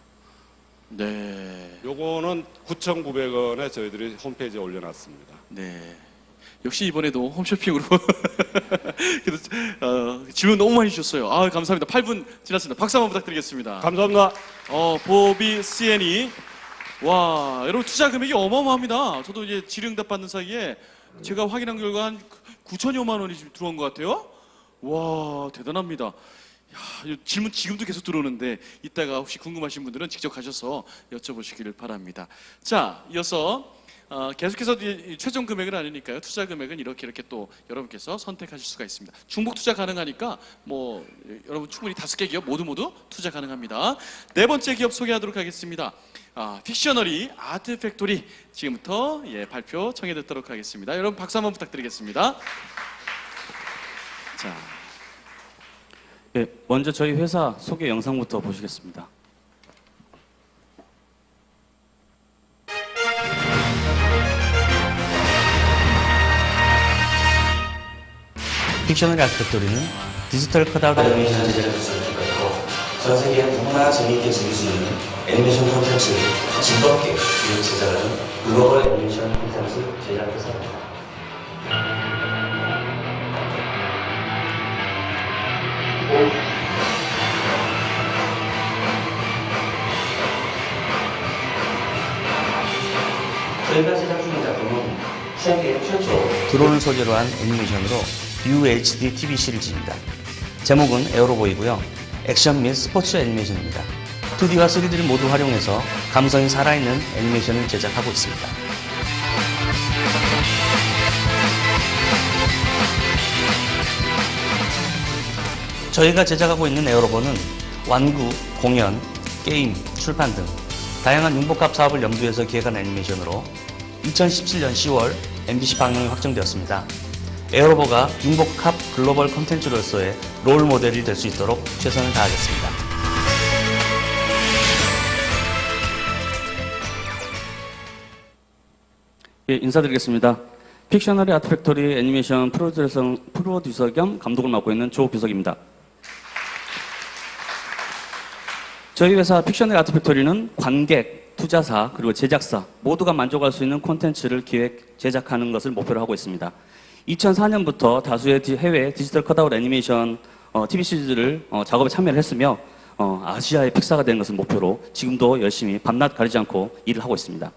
네. 요거는 9,900원에 저희들이 홈페이지에 올려놨습니다. 네. 역시 이번에도 홈쇼핑으로 그래서, 질문 너무 많이 주셨어요. 아, 감사합니다. 8분 지났습니다. 박수 한번 부탁드리겠습니다. 감사합니다. 보비 CN이 와, 여러분 투자 금액이 어마어마합니다. 저도 이제 질의응답 받는 사이에 제가 확인한 결과 한 9천여만 원이 지금 들어온 것 같아요. 와, 대단합니다. 야, 질문 지금도 계속 들어오는데 이따가 혹시 궁금하신 분들은 직접 가셔서 여쭤보시기를 바랍니다. 자, 이어서 계속해서 최종 금액은 아니니까요. 투자 금액은 이렇게 또 여러분께서 선택하실 수가 있습니다. 중복 투자 가능하니까 뭐 여러분 충분히 5개 기업 모두 투자 가능합니다. 네 번째 기업 소개하도록 하겠습니다. 픽셔너리 아트 팩토리 지금부터 발표 청해 듣도록 하겠습니다. 여러분 박수 한번 부탁드리겠습니다. 자, 먼저 저희 회사 소개 영상부터 보시겠습니다. 픽셔너리 아트 팩토리는 디지털 컷아웃 애니메이션 제작 기술을 기반으로 전 세계 누구나 재미있게 즐길 수 있는 애니메이션 콘텐츠를 즐겁게 기획 제작하는 글로벌 애니메이션 콘텐츠 제작 회사입니다. 저희가 제작 중인 작품은 세계 최초 드론을 소재로 한 애니메이션으로 UHD TV 시리즈입니다. 제목은 에어로보이고요. 액션 및 스포츠 애니메이션입니다. 2D와 3D를 모두 활용해서 감성이 살아있는 애니메이션을 제작하고 있습니다. 저희가 제작하고 있는 에어로보는 완구, 공연, 게임, 출판 등 다양한 융복합 사업을 염두에서 기획한 애니메이션으로 2017년 10월 MBC 방영이 확정되었습니다. 에어로보가 융복합 글로벌 콘텐츠로서의 롤 모델이 될 수 있도록 최선을 다하겠습니다. 인사드리겠습니다. 픽셔너리 아트 팩토리 애니메이션 프로듀서 겸 감독을 맡고 있는 조규석입니다. 저희 회사 픽셔너리 아트 팩토리는 관객, 투자사, 그리고 제작사 모두가 만족할 수 있는 콘텐츠를 기획, 제작하는 것을 목표로 하고 있습니다. 2004년부터 다수의 해외 디지털 컷아웃 애니메이션 TV 시리즈를 작업에 참여를 했으며 아시아의 픽사가 되는 것을 목표로 지금도 열심히 밤낮 가리지 않고 일을 하고 있습니다.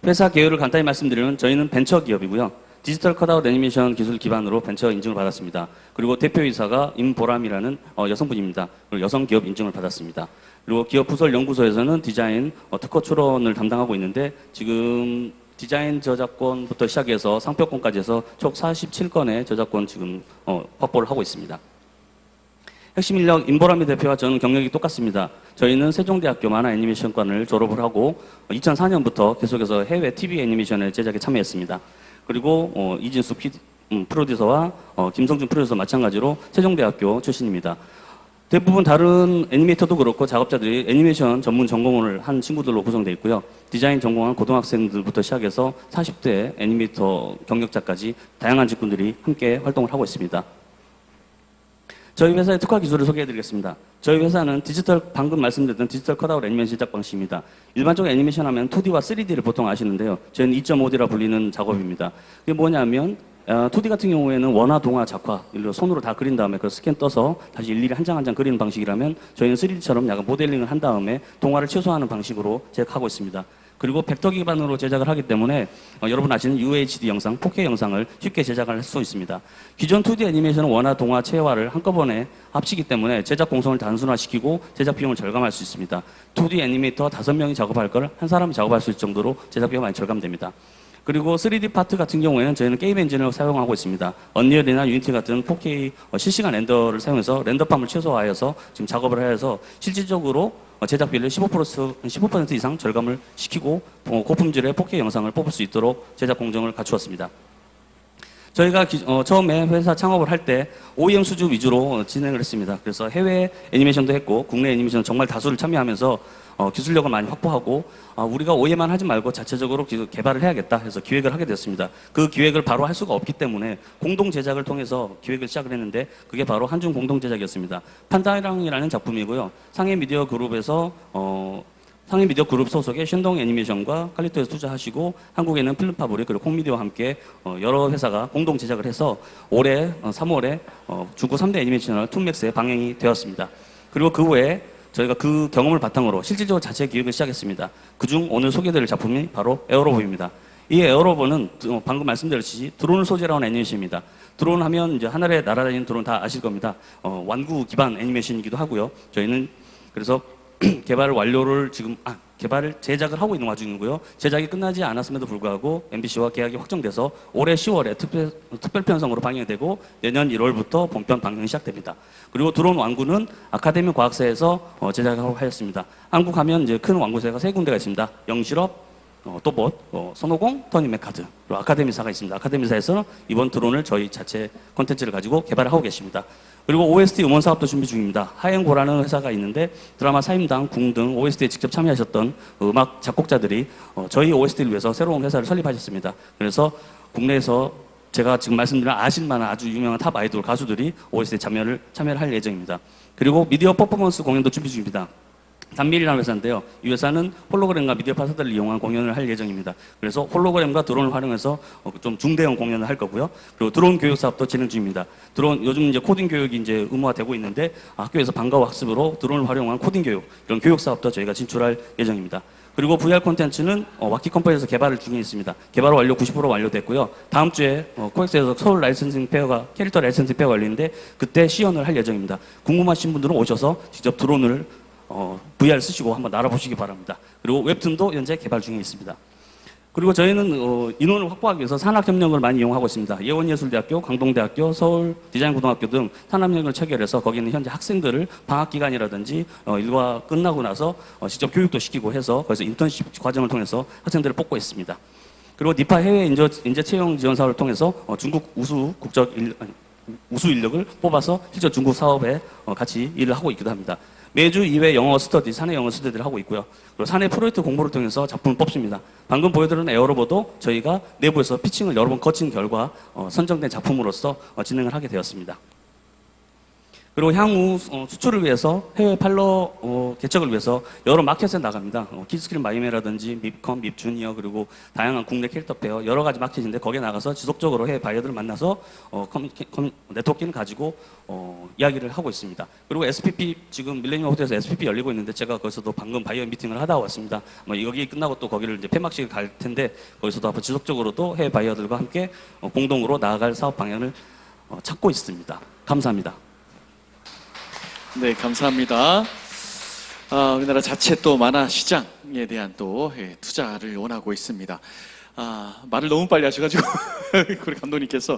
회사 개요를 간단히 말씀드리면 저희는 벤처 기업이고요. 디지털 컷아웃 애니메이션 기술 기반으로 벤처 인증을 받았습니다. 그리고 대표이사가 임보람이라는 여성분입니다. 그리고 여성 기업 인증을 받았습니다. 그리고 기업 부설 연구소에서는 디자인 특허 출원을 담당하고 있는데 지금 디자인 저작권부터 시작해서 상표권까지 해서 총 47건의 저작권 지금 확보를 하고 있습니다. 핵심 인력 임보람이 대표와 저는 경력이 똑같습니다. 저희는 세종대학교 만화 애니메이션과를 졸업을 하고 2004년부터 계속해서 해외 TV 애니메이션의 제작에 참여했습니다. 그리고 이진수 프로듀서와 김성준 프로듀서 마찬가지로 세종대학교 출신입니다. 대부분 다른 애니메이터도 그렇고 작업자들이 애니메이션 전문 전공을 한 친구들로 구성되어 있고요. 디자인 전공한 고등학생들부터 시작해서 40대 애니메이터 경력자까지 다양한 직군들이 함께 활동을 하고 있습니다. 저희 회사의 특화 기술을 소개해드리겠습니다. 저희 회사는 방금 말씀드렸던 디지털 컷아웃 애니메이션 제작 방식입니다. 일반적으로 애니메이션 하면 2D와 3D를 보통 아시는데요. 저희는 2.5D라 불리는 작업입니다. 이게 뭐냐면 2D 같은 경우에는 원화, 동화, 작화 손으로 다 그린 다음에 그 스캔 떠서 다시 일일이 한 장 한 장 그리는 방식이라면 저희는 3D처럼 약간 모델링을 한 다음에 동화를 최소화하는 방식으로 제작하고 있습니다. 그리고 벡터 기반으로 제작을 하기 때문에 여러분 아시는 UHD 영상, 4K 영상을 쉽게 제작을 할 수 있습니다. 기존 2D 애니메이션은 원화, 동화, 체화를 한꺼번에 합치기 때문에 제작 공정을 단순화시키고 제작 비용을 절감할 수 있습니다. 2D 애니메이터 5명이 작업할 걸 한 사람이 작업할 수 있을 정도로 제작 비용이 많이 절감됩니다. 그리고 3D 파트 같은 경우에는 저희는 게임 엔진을 사용하고 있습니다. 언리얼이나 유니티 같은 4K 실시간 렌더를 사용해서 렌더팜을 최소화해서 지금 작업을 해서 실질적으로 제작비를 15% 이상 절감을 시키고 고품질의 4K 영상을 뽑을 수 있도록 제작 공정을 갖추었습니다. 저희가 처음에 회사 창업을 할 때 OEM 수주 위주로 진행을 했습니다. 그래서 해외 애니메이션도 했고 국내 애니메이션 정말 다수를 참여하면서 기술력을 많이 확보하고 우리가 OEM만 하지 말고 자체적으로 개발을 해야겠다 해서 기획을 하게 됐습니다. 그 기획을 바로 할 수가 없기 때문에 공동 제작을 통해서 기획을 시작을 했는데 그게 바로 한중 공동 제작이었습니다. 판다랑이라는 작품이고요. 상해 미디어 그룹에서 상해 미디어 그룹 소속의 신동 애니메이션과 칼리토에서 투자하시고 한국에는 필름파브릭 그리고 콩미디어와 함께 여러 회사가 공동 제작을 해서 올해 3월에 중국 3대 애니메이션 채널 툰맥스에 방영이 되었습니다. 그리고 그 후에 저희가 그 경험을 바탕으로 실질적으로 자체 기획을 시작했습니다. 그중 오늘 소개드릴 작품이 바로 에어로봇입니다. 이 에어로봇은 방금 말씀드렸듯이 드론을 소재로 한 애니메이션입니다. 드론 하면 이제 하늘에 날아다니는 드론 다 아실 겁니다. 완구 기반 애니메이션이기도 하고요. 저희는 그래서 개발을 완료를 지금 개발을 제작을 하고 있는 와중이고요. 제작이 끝나지 않았음에도 불구하고 MBC와 계약이 확정돼서 올해 10월에 특별 편성으로 방영이 되고 내년 1월부터 본편 방영이 시작됩니다. 그리고 드론 완구는 아카데미 과학사에서 제작을 하였습니다. 한국 하면 이제 큰 완구사가 3군데가 있습니다. 영실업, 또봇, 선호공, 터니메카드 그리고 아카데미사가 있습니다. 아카데미사에서 이번 드론을 저희 자체 콘텐츠를 가지고 개발을 하고 계십니다. 그리고 OST 음원 사업도 준비 중입니다. 하행고라는 회사가 있는데 드라마 사임당, 궁 등 OST에 직접 참여하셨던 음악 작곡자들이 저희 OST를 위해서 새로운 회사를 설립하셨습니다. 그래서 국내에서 제가 지금 말씀드린 아실만한 아주 유명한 탑 아이돌 가수들이 OST에 참여를 할 예정입니다. 그리고 미디어 퍼포먼스 공연도 준비 중입니다. 단밀이라는 회사인데요. 이 회사는 홀로그램과 미디어 파사들을 이용한 공연을 할 예정입니다. 그래서 홀로그램과 드론을 활용해서 좀 중대형 공연을 할 거고요. 그리고 드론 교육 사업도 진행 중입니다. 드론 요즘 이제 코딩 교육이 이제 의무화되고 있는데 학교에서 방과후 학습으로 드론을 활용한 코딩 교육 이런 교육 사업도 저희가 진출할 예정입니다. 그리고 VR 콘텐츠는 와키 컴퍼니에서 개발을 중에 있습니다. 개발 완료 90% 완료됐고요. 다음 주에 코엑스에서 서울 라이선싱 페어가 캐릭터 라이선싱 페어가 열리는데 그때 시연을 할 예정입니다. 궁금하신 분들은 오셔서 직접 드론을 VR 쓰시고 한번 날아보시기 바랍니다. 그리고 웹툰도 현재 개발 중에 있습니다. 그리고 저희는 인원을 확보하기 위해서 산학협력을 많이 이용하고 있습니다. 예원예술대학교, 강동대학교, 서울디자인고등학교 등 산학협력을 체결해서 거기는 현재 학생들을 방학기간이라든지 일과 끝나고 나서 직접 교육도 시키고 해서 거기서 인턴십 과정을 통해서 학생들을 뽑고 있습니다. 그리고 니파 해외 인재 채용 지원 사업을 통해서 중국 우수 인력을 뽑아서 실제 중국 사업에 같이 일을 하고 있기도 합니다. 매주 2회 영어 스터디, 사내 영어 스터디를 하고 있고요. 그리고 사내 프로젝트 공모를 통해서 작품을 뽑습니다. 방금 보여드린 에어로봇도 저희가 내부에서 피칭을 여러 번 거친 결과 선정된 작품으로서 진행을 하게 되었습니다. 그리고 향후 수출을 위해서 해외 팔러 개척을 위해서 여러 마켓에 나갑니다. 키즈스크린 마이메라든지 밉컴, 밉주니어 그리고 다양한 국내 캐릭터 페어 여러 가지 마켓인데 거기에 나가서 지속적으로 해외 바이어들을 만나서 네트워킹을 가지고 이야기를 하고 있습니다. 그리고 SPP 지금 밀레니엄 호텔에서 SPP 열리고 있는데 제가 거기서도 방금 바이어 미팅을 하다 왔습니다. 여기 끝나고 또 거기를 이제 폐막식을 갈 텐데 거기서도 앞으로 지속적으로 또 해외 바이어들과 함께 공동으로 나아갈 사업 방향을 찾고 있습니다. 감사합니다. 네, 감사합니다. 우리나라 자체 또 만화 시장에 대한 또 투자를 원하고 있습니다. 말을 너무 빨리 하셔가지고 우리 감독님께서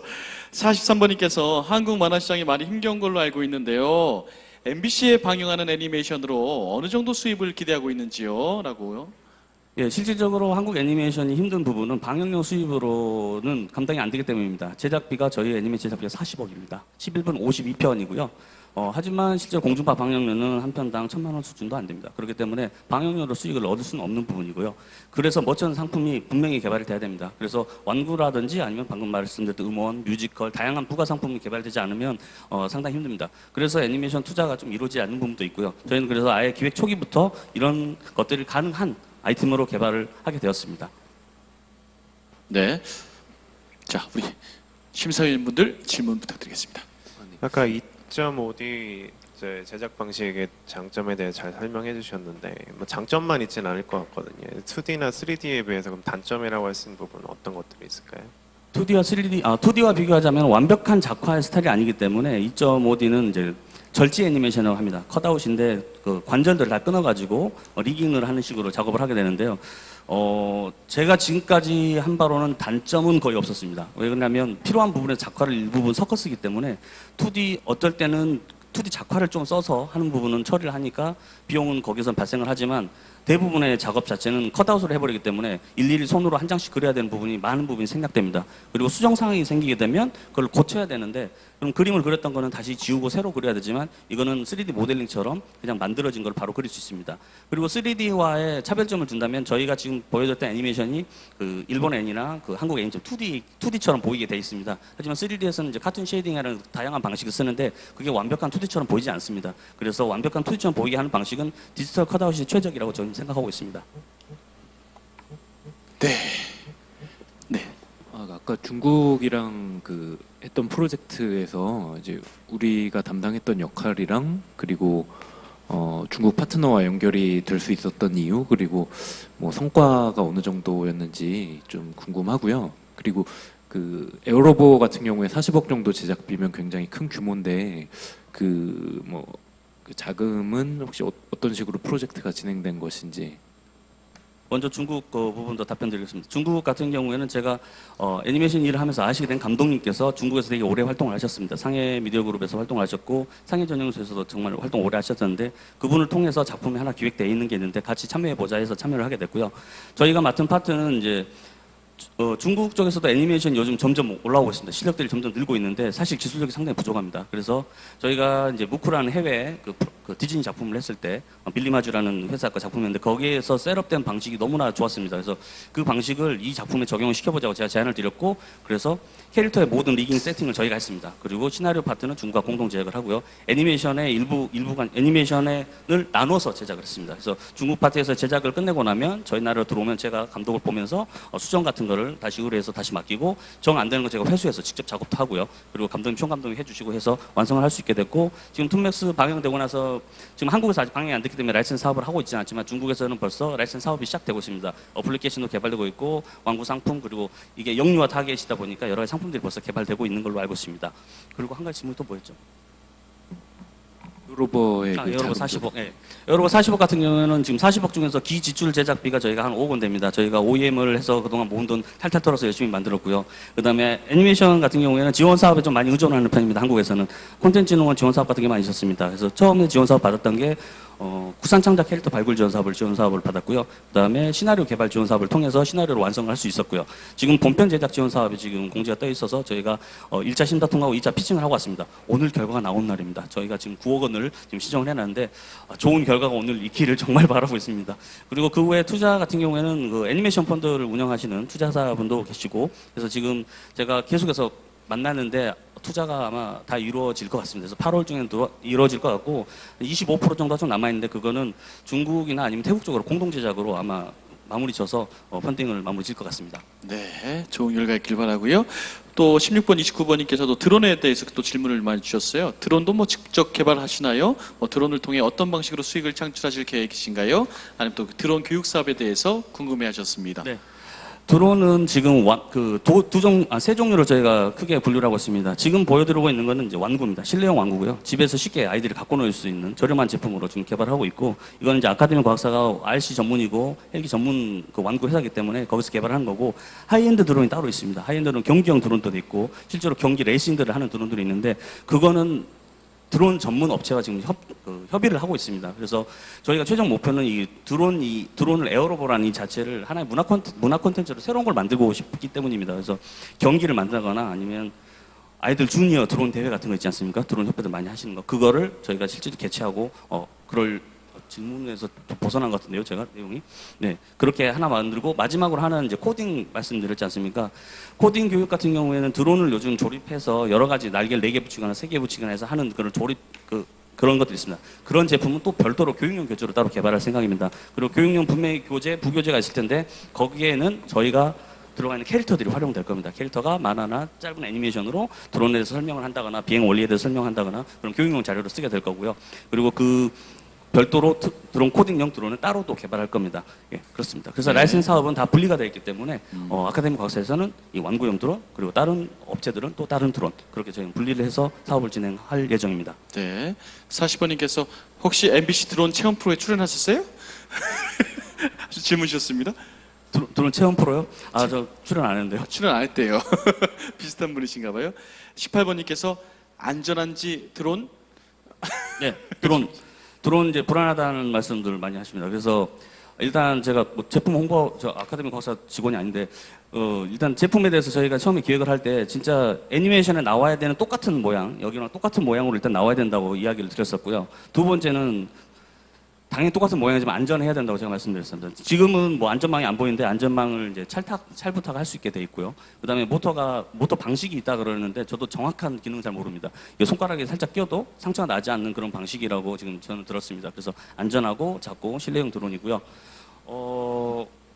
43번님께서 한국 만화 시장이 많이 힘겨운 걸로 알고 있는데요. MBC에 방영하는 애니메이션으로 어느 정도 수입을 기대하고 있는지요? 라고요. 예, 실질적으로 한국 애니메이션이 힘든 부분은 방영료 수입으로는 감당이 안 되기 때문입니다. 제작비가 저희 애니메이션 제작비가 40억입니다. 11분 52편이고요. 하지만 실제 공중파 방영료는 한 편당 1,000만 원 수준도 안 됩니다. 그렇기 때문에 방영료로 수익을 얻을 수는 없는 부분이고요. 그래서 멋진 상품이 분명히 개발이 돼야 됩니다. 그래서 완구라든지 아니면 방금 말씀드렸던 음원, 뮤지컬, 다양한 부가 상품이 개발되지 않으면 상당히 힘듭니다. 그래서 애니메이션 투자가 좀 이루어지지 않는 부분도 있고요. 저희는 그래서 아예 기획 초기부터 이런 것들이 가능한 아이템으로 개발을 하게 되었습니다. 네. 자, 우리 심사위원분들 질문 부탁드리겠습니다. 아까 2.5D 제작 방식의 장점에 대해 잘 설명해 주셨는데 뭐 장점만 있지는 않을 것 같거든요. 2D나 3D에 비해서 그럼 단점이라고 할 수 있는 부분은 어떤 것들이 있을까요? 2D와 3D, 2D와 비교하자면 완벽한 작화의 스타일이 아니기 때문에 2.5D는 이제 절지 애니메이션이라고 합니다. 컷아웃인데 그 관절들을 다 끊어가지고 리깅을 하는 식으로 작업을 하게 되는데요. 제가 지금까지 한 바로는 단점은 거의 없었습니다. 왜 그러냐면 필요한 부분에 작화를 일부분 섞어 쓰기 때문에 2D 어떨 때는 2D 작화를 좀 써서 하는 부분은 처리를 하니까 비용은 거기서 발생을 하지만 대부분의 작업 자체는 컷아웃을 해버리기 때문에 일일이 손으로 한 장씩 그려야 되는 부분이 많은 부분이 생략됩니다. 그리고 수정 상황이 생기게 되면 그걸 고쳐야 되는데 그럼 그림을 그렸던 거는 다시 지우고 새로 그려야 되지만 이거는 3D 모델링처럼 그냥 만들어진 걸 바로 그릴 수 있습니다. 그리고 3D와의 차별점을 준다면 저희가 지금 보여줬던 애니메이션이 그 일본 애니나 그 한국 애니처럼 2D처럼 보이게 돼 있습니다. 하지만 3D에서는 이제 카툰 쉐이딩이라는 다양한 방식을 쓰는데 그게 완벽한 2D처럼 보이지 않습니다. 그래서 완벽한 2D처럼 보이게 하는 방식은 디지털 컷아웃이 최적이라고 저는 생각하고 있습니다. 네. 아까 중국이랑 그 했던 프로젝트에서 이제 우리가 담당했던 역할이랑 그리고 중국 파트너와 연결이 될 수 있었던 이유 그리고 뭐 성과가 어느 정도였는지 좀 궁금하고요. 그리고 그 에어로보 같은 경우에 40억 정도 제작비면 굉장히 큰 규모인데 그 자금은 혹시 어떤 식으로 프로젝트가 진행된 것인지. 먼저 중국 부분도 답변드리겠습니다. 중국 같은 경우에는 제가 애니메이션 일을 하면서 아시게 된 감독님께서 중국에서 되게 오래 활동을 하셨습니다. 상해 미디어 그룹에서 활동을 하셨고 상해 전용소에서도 정말 활동 오래 하셨었는데 그분을 통해서 작품이 하나 기획되어 있는 게 있는데 같이 참여해보자 해서 참여를 하게 됐고요. 저희가 맡은 파트는 이제 중국 쪽에서도 애니메이션 요즘 점점 올라오고 있습니다. 실력들이 점점 늘고 있는데 사실 기술력이 상당히 부족합니다. 그래서 저희가 이제 무쿠라는 해외 그 디즈니 작품을 했을 때 빌리마주라는 회사 거 작품이었는데 거기에서 셋업된 방식이 너무나 좋았습니다. 그래서 그 방식을 이 작품에 적용을 시켜보자고 제가 제안을 드렸고 그래서 캐릭터의 모든 리깅 세팅을 저희가 했습니다. 그리고 시나리오 파트는 중국과 공동 제작을 하고요. 애니메이션의 일부가 애니메이션을 나눠서 제작을 했습니다. 그래서 중국 파트에서 제작을 끝내고 나면 저희 나라로 들어오면 제가 감독을 보면서 수정 같은 거를 다시 의뢰해서 다시 맡기고 정 안 되는 거 제가 회수해서 직접 작업도 하고요. 그리고 감독님, 총감독님 해주시고 해서 완성을 할 수 있게 됐고 지금 툰맥스 방영되고 나서 지금 한국에서 아직 방영이 안 됐기 때문에 라이센스 사업을 하고 있지는 않지만 중국에서는 벌써 라이센스 사업이 시작되고 있습니다. 어플리케이션도 개발되고 있고 완구 상품 그리고 이게 영유아 타겟이다 보니까 여러 가지 상품들이 벌써 개발되고 있는 걸로 알고 있습니다. 그리고 한 가지 질문이 또 뭐였죠? 에어로버의 에어로버 40억. 예. 에어로버 40억 같은 경우에는 지금 40억 중에서 기지출 제작비가 저희가 한 5억 원 됩니다. 저희가 OEM을 해서 그동안 모은 돈 탈탈 털어서 열심히 만들었고요. 그다음에 애니메이션 같은 경우에는 지원 사업에 좀 많이 의존하는 편입니다. 한국에서는 콘텐츠농원 지원 사업 같은 게 많이 있었습니다. 그래서 처음에 지원 사업 받았던 게 구산 창작 캐릭터 발굴 지원 사업을 받았고요. 그다음에 시나리오 개발 지원 사업을 통해서 시나리오를 완성을 할 수 있었고요. 지금 본편 제작 지원 사업이 지금 공지가 떠 있어서 저희가 1차 심사 통과하고 2차 피칭을 하고 왔습니다. 오늘 결과가 나온 날입니다. 저희가 지금 9억 원을 지금 시정을 해놨는데 좋은 결과가 오늘 있기를 정말 바라고 있습니다. 그리고 그 외에 투자 같은 경우에는 그 애니메이션 펀드를 운영하시는 투자사분도 계시고 그래서 지금 제가 계속해서 만나는데 투자가 아마 다 이루어질 것 같습니다. 그래서 8월 중에는 이루어질 것 같고 25% 정도가 좀 남아있는데 그거는 중국이나 아니면 태국 쪽으로 공동 제작으로 아마 마무리 져서 펀딩을 마무리 질 것 같습니다. 네, 좋은 결과 있길 바라고요. 또 16번, 29번님께서도 드론에 대해서 또 질문을 많이 주셨어요. 드론도 뭐 직접 개발하시나요? 뭐 드론을 통해 어떤 방식으로 수익을 창출하실 계획이신가요? 아니면 또 드론 교육 사업에 대해서 궁금해하셨습니다. 네. 드론은 지금 세 종류로 저희가 크게 분류를 하고 있습니다. 지금 보여드리고 있는 거는 이제 완구입니다. 실내용 완구고요. 집에서 쉽게 아이들이 갖고 놀 수 있는 저렴한 제품으로 지금 개발하고 있고, 이거는 이제 아카데미 과학사가 RC 전문이고 헬기 전문 그 완구 회사이기 때문에 거기서 개발한 거고, 하이엔드 드론이 따로 있습니다. 하이엔드는 경기용 드론도 있고 실제로 경기 레이싱들을 하는 드론들이 있는데, 그거는 드론 전문 업체와 지금 협의를 하고 있습니다. 그래서 저희가 최종 목표는 이 드론을 에어로보라는 이 자체를 하나의 문화 콘텐츠로 새로운 걸 만들고 싶기 때문입니다. 그래서 경기를 만들거나 아니면 아이들 주니어 드론 대회 같은 거 있지 않습니까? 드론 협회들 많이 하시는 거. 그거를 저희가 실제로 개최하고 그럴 질문에서 좀 벗어난 것 같은데요, 제가 내용이. 네, 그렇게 하나 만들고 마지막으로 하나는 이제 코딩 말씀드렸지 않습니까? 코딩 교육 같은 경우에는 드론을 요즘 조립해서 여러 가지 날개를 4개 붙이거나 3개 붙이거나 해서 하는 그런 조립 그런 것들이 있습니다. 그런 제품은 또 별도로 교육용 교재로 따로 개발할 생각입니다. 그리고 교육용 분명히 교재, 부교재가 있을 텐데 거기에는 저희가 들어가 있는 캐릭터들이 활용될 겁니다. 캐릭터가 만화나 짧은 애니메이션으로 드론에 대해서 설명을 한다거나 비행 원리에 대해서 설명한다거나 그런 교육용 자료로 쓰게 될 거고요. 그리고 그 별도로 드론 코딩용 드론은 따로 또 개발할 겁니다. 예, 그렇습니다. 그래서 라이센스 사업은 다 분리가 되어 있기 때문에 아카데미 과학사에서는 이 완구용 드론, 그리고 다른 업체들은 또 다른 드론, 그렇게 저희는 분리를 해서 사업을 진행할 예정입니다. 네, 40번님께서 혹시 MBC 드론 체험 프로에 출연하셨어요? 질문 주셨습니다. 드론 체험 프로요? 저 출연 안 했는데요. 출연 안 했대요. 비슷한 분이신가 봐요. 18번님께서 안전한지 드론? 네, 드론 이제 불안하다는 말씀들을 많이 하십니다. 그래서 일단 제가 뭐 제품 홍보, 저 아카데미 과학사 직원이 아닌데 일단 제품에 대해서 저희가 처음에 기획을 할 때 진짜 애니메이션에 나와야 되는 똑같은 모양, 여기랑 똑같은 모양으로 일단 나와야 된다고 이야기를 드렸었고요. 두 번째는 당연히 똑같은 모양이지만 안전해야 된다고 제가 말씀드렸습니다. 지금은 뭐 안전망이 안 보이는데 안전망을 이제 찰부탁 할 수 있게 돼 있고요. 그다음에 모터 방식이 있다 그러는데 저도 정확한 기능은 잘 모릅니다. 손가락에 살짝 끼어도 상처가 나지 않는 그런 방식이라고 지금 저는 들었습니다. 그래서 안전하고 작고 실내용 드론이고요.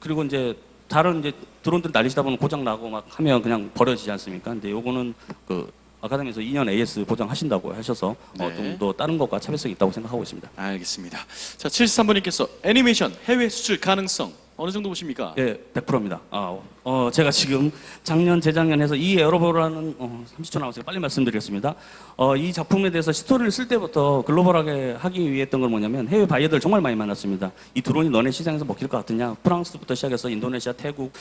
그리고 이제 다른 이제 드론들 날리시다 보면 고장 나고 막 하면 그냥 버려지지 않습니까? 근데 요거는 아카데미에서 2년 AS 보장하신다고 하셔서 좀 더 다른 것과 차별성이 있다고 생각하고 있습니다. 알겠습니다. 자, 73번님께서 애니메이션 해외 수출 가능성 어느 정도 보십니까? 예, 100%입니다. 제가 지금 작년, 재작년 해서 이 에어로보라는 30초 남았어요. 빨리 말씀드리겠습니다. 이 작품에 대해서 스토리를 쓸 때부터 글로벌하게 하기 위해 했던 건 뭐냐면 해외 바이어들 정말 많이 만났습니다. 이 드론이 너네 시장에서 먹힐 것 같으냐? 프랑스부터 시작해서 인도네시아, 태국,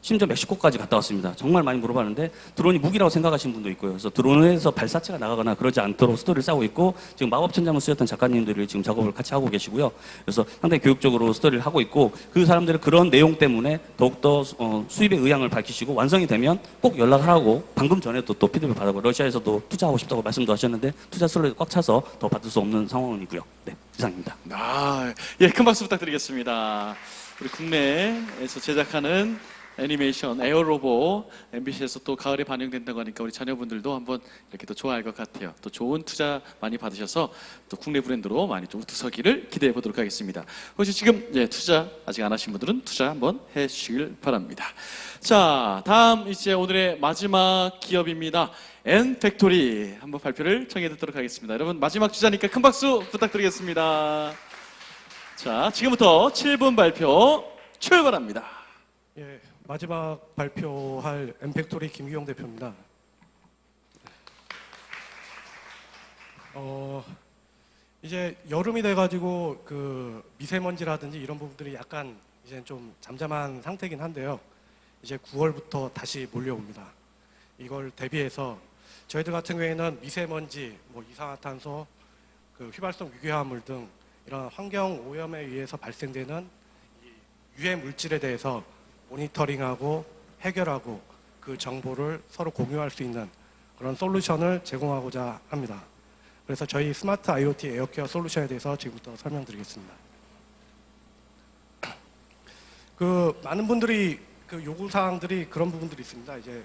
심지어 멕시코까지 갔다 왔습니다. 정말 많이 물어봤는데 드론이 무기라고 생각하시는 분도 있고요. 그래서 드론에서 발사체가 나가거나 그러지 않도록 스토리를 짜고 있고, 지금 마법천자문 쓰였던 작가님들이 지금 작업을 같이 하고 계시고요. 그래서 상당히 교육적으로 스토리를 하고 있고, 그 사람들은 그런 내용 때문에 더욱더 수입의 의향을 밝히시고 완성이 되면 꼭 연락하라고 방금 전에도 또 피드백 받았고, 러시아에서도 투자하고 싶다고 말씀도 하셨는데 투자 슬롯이 꽉 차서 더 받을 수 없는 상황이고요. 네, 이상입니다. 예, 큰 박수 부탁드리겠습니다. 우리 국내에서 제작하는 애니메이션 에어로보 MBC에서 또 가을에 반영된다고 하니까 우리 자녀분들도 한번 이렇게 또 좋아할 것 같아요. 또 좋은 투자 많이 받으셔서 또 국내 브랜드로 많이 좀 우투서기를 기대해 보도록 하겠습니다. 혹시 지금 투자 아직 안 하신 분들은 투자 한번 해 주시길 바랍니다. 자, 다음 이제 오늘의 마지막 기업입니다. 엔팩토리 한번 발표를 청해 듣도록 하겠습니다. 여러분 마지막 주자니까 큰 박수 부탁드리겠습니다. 자, 지금부터 7분 발표 출발합니다. 예, 마지막 발표할 엔팩토리 김규영 대표입니다. 이제 여름이 돼가지고 그 미세먼지라든지 이런 부분들이 약간 이제 좀 잠잠한 상태긴 한데요. 이제 9월부터 다시 몰려옵니다. 이걸 대비해서 저희들 같은 경우에는 미세먼지, 뭐 이산화탄소, 그 휘발성 유해화물 등 이런 환경 오염에 의해서 발생되는 유해 물질에 대해서 모니터링하고 해결하고 그 정보를 서로 공유할 수 있는 그런 솔루션을 제공하고자 합니다. 그래서 저희 스마트 IoT 에어케어 솔루션에 대해서 지금부터 설명드리겠습니다. 많은 분들이 요구 사항들이 그런 부분들이 있습니다. 이제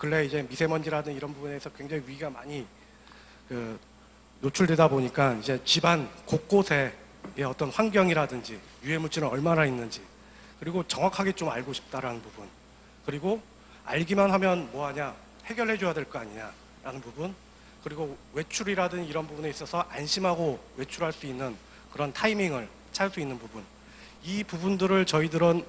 근래 이제 미세먼지라든 이런 부분에서 굉장히 위기가 많이 노출되다 보니까 이제 집안 곳곳에 어떤 환경이라든지 유해 물질은 얼마나 있는지, 그리고 정확하게 좀 알고 싶다라는 부분, 그리고 알기만 하면 뭐하냐, 해결해 줘야 될 거 아니냐라는 부분, 그리고 외출이라든 이런 부분에 있어서 안심하고 외출할 수 있는 그런 타이밍을 찾을 수 있는 부분, 이 부분들을 저희들은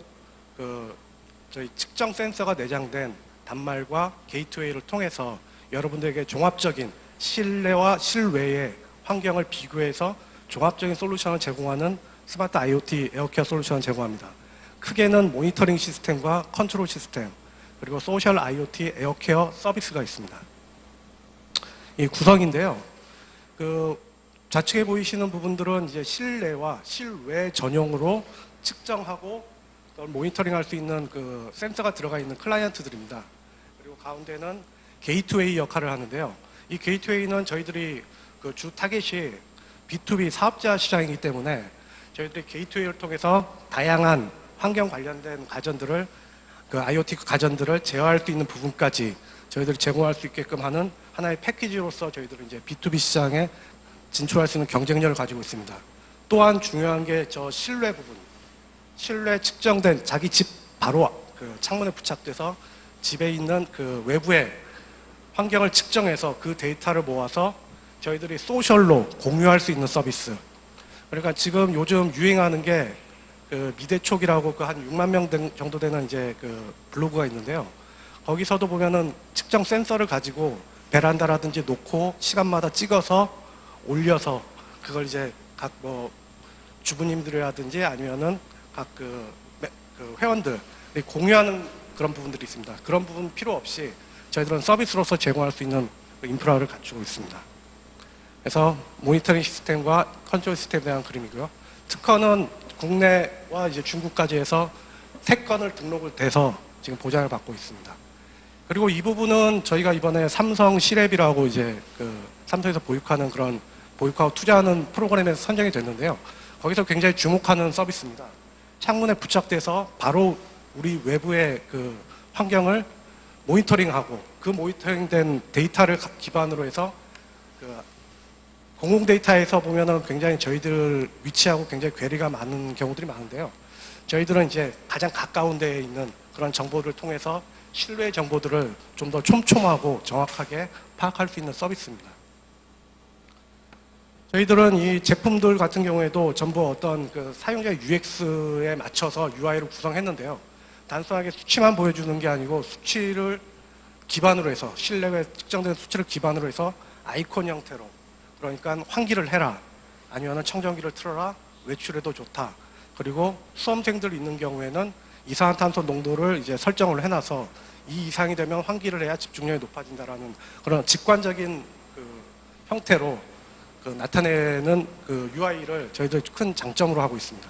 저희 측정 센서가 내장된 단말과 게이트웨이를 통해서 여러분들에게 종합적인 실내와 실외의 환경을 비교해서 종합적인 솔루션을 제공하는 스마트 IoT 에어케어 솔루션을 제공합니다. 크게는 모니터링 시스템과 컨트롤 시스템, 그리고 소셜 IoT 에어케어 서비스가 있습니다. 이 구성인데요. 좌측에 보이시는 부분들은 이제 실내와 실외 전용으로 측정하고 모니터링할 수 있는 센서가 들어가 있는 클라이언트들입니다. 그리고 가운데는 게이트웨이 역할을 하는데요. 이 게이트웨이는 저희들이 주 타겟이 B2B 사업자 시장이기 때문에 저희들이 게이트웨이를 통해서 다양한 환경 관련된 가전들을 IoT 가전들을 제어할 수 있는 부분까지 저희들이 제공할 수 있게끔 하는 하나의 패키지로서 저희들은 이제 B2B 시장에 진출할 수 있는 경쟁력을 가지고 있습니다. 또한 중요한 게 저 실외 부분, 실내 측정된 자기 집 바로 창문에 부착돼서 집에 있는 외부의 환경을 측정해서 그 데이터를 모아서 저희들이 소셜로 공유할 수 있는 서비스. 그러니까 지금 요즘 유행하는 게 미대촉이라고 한 6만 명 정도 되는 이제 블로그가 있는데요. 거기서도 보면은 측정 센서를 가지고 베란다라든지 놓고 시간마다 찍어서 올려서 그걸 이제 각 주부님들이라든지 아니면은 각 회원들이 공유하는 그런 부분들이 있습니다. 그런 부분 필요 없이 저희들은 서비스로서 제공할 수 있는 인프라를 갖추고 있습니다. 그래서 모니터링 시스템과 컨트롤 시스템에 대한 그림이고요. 특허는 국내와 이제 중국까지 해서 3건을 등록을 돼서 지금 보장을 받고 있습니다. 그리고 이 부분은 저희가 이번에 삼성 시랩이라고 이제 삼성에서 보육하는 그런 보육하고 투자하는 프로그램에서 선정이 됐는데요. 거기서 굉장히 주목하는 서비스입니다. 창문에 부착돼서 바로 우리 외부의 환경을 모니터링하고 그 모니터링된 데이터를 기반으로 해서 공공 데이터에서 보면은 굉장히 저희들 위치하고 굉장히 괴리가 많은 경우들이 많은데요. 저희들은 이제 가장 가까운 데에 있는 그런 정보를 통해서 실외 정보들을 좀 더 촘촘하고 정확하게 파악할 수 있는 서비스입니다. 저희들은 이 제품들 같은 경우에도 전부 어떤 사용자 UX에 맞춰서 UI를 구성했는데요. 단순하게 수치만 보여주는 게 아니고 수치를 기반으로 해서 실내에 측정된 수치를 기반으로 해서 아이콘 형태로, 그러니까 환기를 해라, 아니면 청정기를 틀어라, 외출해도 좋다. 그리고 수험생들 있는 경우에는 이산화탄소 농도를 이제 설정을 해놔서 이 이상이 되면 환기를 해야 집중력이 높아진다라는 그런 직관적인 형태로 나타내는 UI를 저희들이 큰 장점으로 하고 있습니다.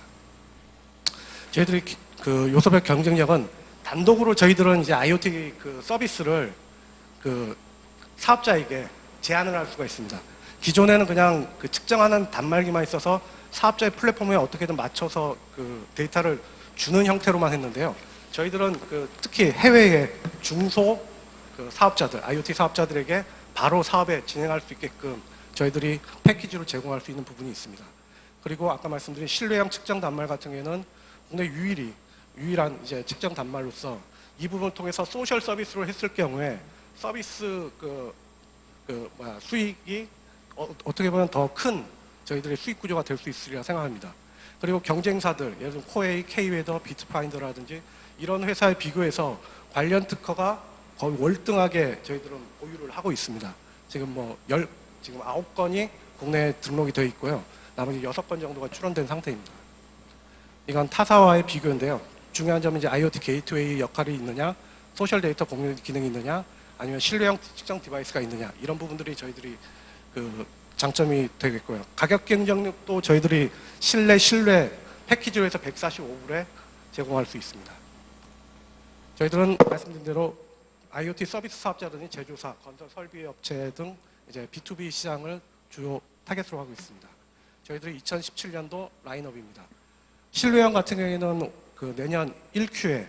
저희들이 요소별 경쟁력은 단독으로 저희들은 이제 IoT 서비스를 사업자에게 제안을 할 수가 있습니다. 기존에는 그냥 측정하는 단말기만 있어서 사업자의 플랫폼에 어떻게든 맞춰서 데이터를 주는 형태로만 했는데요. 저희들은 특히 해외의 중소 사업자들, IoT 사업자들에게 바로 사업에 진행할 수 있게끔 저희들이 패키지로 제공할 수 있는 부분이 있습니다. 그리고 아까 말씀드린 실외형 측정 단말 같은 경우에는 국내 유일한 이제 측정 단말로서 이 부분을 통해서 소셜 서비스로 했을 경우에 서비스 수익이 어떻게 보면 더 큰 저희들의 수익 구조가 될 수 있으리라 생각합니다. 그리고 경쟁사들, 예를 들면 코웨이, K웨더, 비트파인더라든지 이런 회사에 비교해서 관련 특허가 거의 월등하게 저희들은 보유를 하고 있습니다. 지금 지금 9건이 국내에 등록이 되어 있고요. 나머지 6건 정도가 출원된 상태입니다. 이건 타사와의 비교인데요. 중요한 점은 이제 IoT 게이트웨이 역할이 있느냐, 소셜 데이터 공유 기능이 있느냐, 아니면 실외형 측정 디바이스가 있느냐, 이런 부분들이 저희들이 장점이 되겠고요. 가격 경쟁력도 저희들이 실외 패키지로 해서 145불에 제공할 수 있습니다. 저희들은 말씀드린 대로 IoT 서비스 사업자들이 제조사, 건설 설비 업체 등 이제 B2B 시장을 주요 타겟으로 하고 있습니다. 저희들이 2017년도 라인업입니다. 실외형 같은 경우에는 내년 1Q에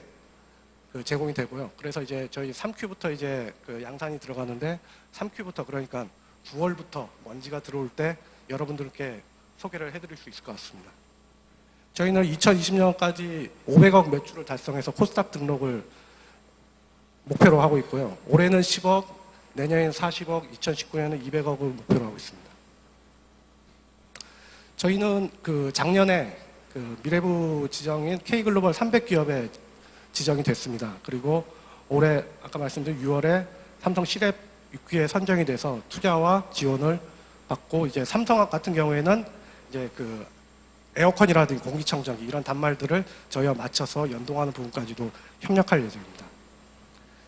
그 제공이 되고요. 그래서 이제 저희 3Q부터 이제 그 양산이 들어가는데 3Q부터 그러니까 9월부터 먼지가 들어올 때 여러분들께 소개를 해드릴 수 있을 것 같습니다. 저희는 2020년까지 500억 매출을 달성해서 코스닥 등록을 목표로 하고 있고요. 올해는 10억, 내년에는 40억, 2019년에는 200억을 목표로 하고 있습니다. 저희는 그 작년에 그 미래부 지정인 K글로벌 300기업에 지정이 됐습니다. 그리고 올해 아까 말씀드린 6월에 삼성 C랩 6기에 선정이 돼서 투자와 지원을 받고 이제 삼성학 같은 경우에는 이제 그 에어컨이라든지 공기청정기 이런 단말들을 저희와 맞춰서 연동하는 부분까지도 협력할 예정입니다.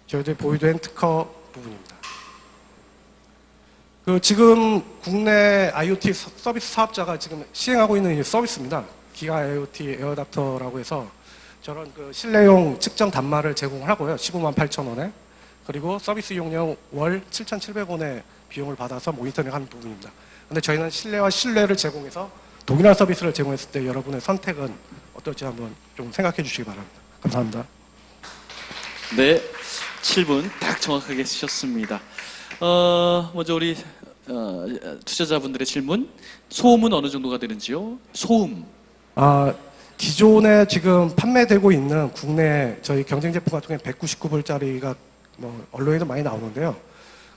저희들이 보유된 특허 부분입니다. 그 지금 국내 IoT 서비스 사업자가 지금 시행하고 있는 이 서비스입니다. 기가 IoT 에어답터라고 해서 저런 그 실내용 측정 단말을 제공을 하고요. 158,000원에. 그리고 서비스 이용료 월 7,700원의 비용을 받아서 모니터링하는 부분입니다. 근데 저희는 실내와 실내를 제공해서 동일한 서비스를 제공했을 때 여러분의 선택은 어떨지 한번 좀 생각해 주시기 바랍니다. 감사합니다. 네, 7분 딱 정확하게 쓰셨습니다. 먼저 우리 투자자분들의 질문, 소음은 어느 정도가 되는지요? 소음. 기존에 지금 판매되고 있는 국내 저희 경쟁 제품 같은 경우에 199불짜리가 뭐 언론에도 많이 나오는데요.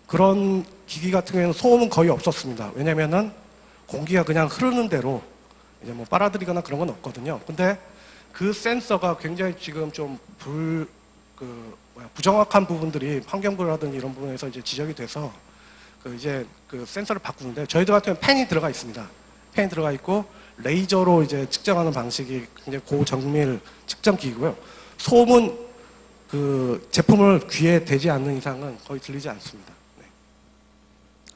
그런 기기 같은 경우에는 소음은 거의 없었습니다. 왜냐면은 공기가 그냥 흐르는 대로 이제 뭐 빨아들이거나 그런 건 없거든요. 근데 그 센서가 굉장히 지금 좀 부정확한 부분들이 환경부라든지 이런 부분에서 이제 지적이 돼서 이제 그 센서를 바꾸는데 저희들 같은 경우는 펜이 들어가 있습니다. 펜이 들어가 있고 레이저로 이제 측정하는 방식이 굉장히 고정밀 측정 기기고요. 소음은 그 제품을 귀에 대지 않는 이상은 거의 들리지 않습니다. 네.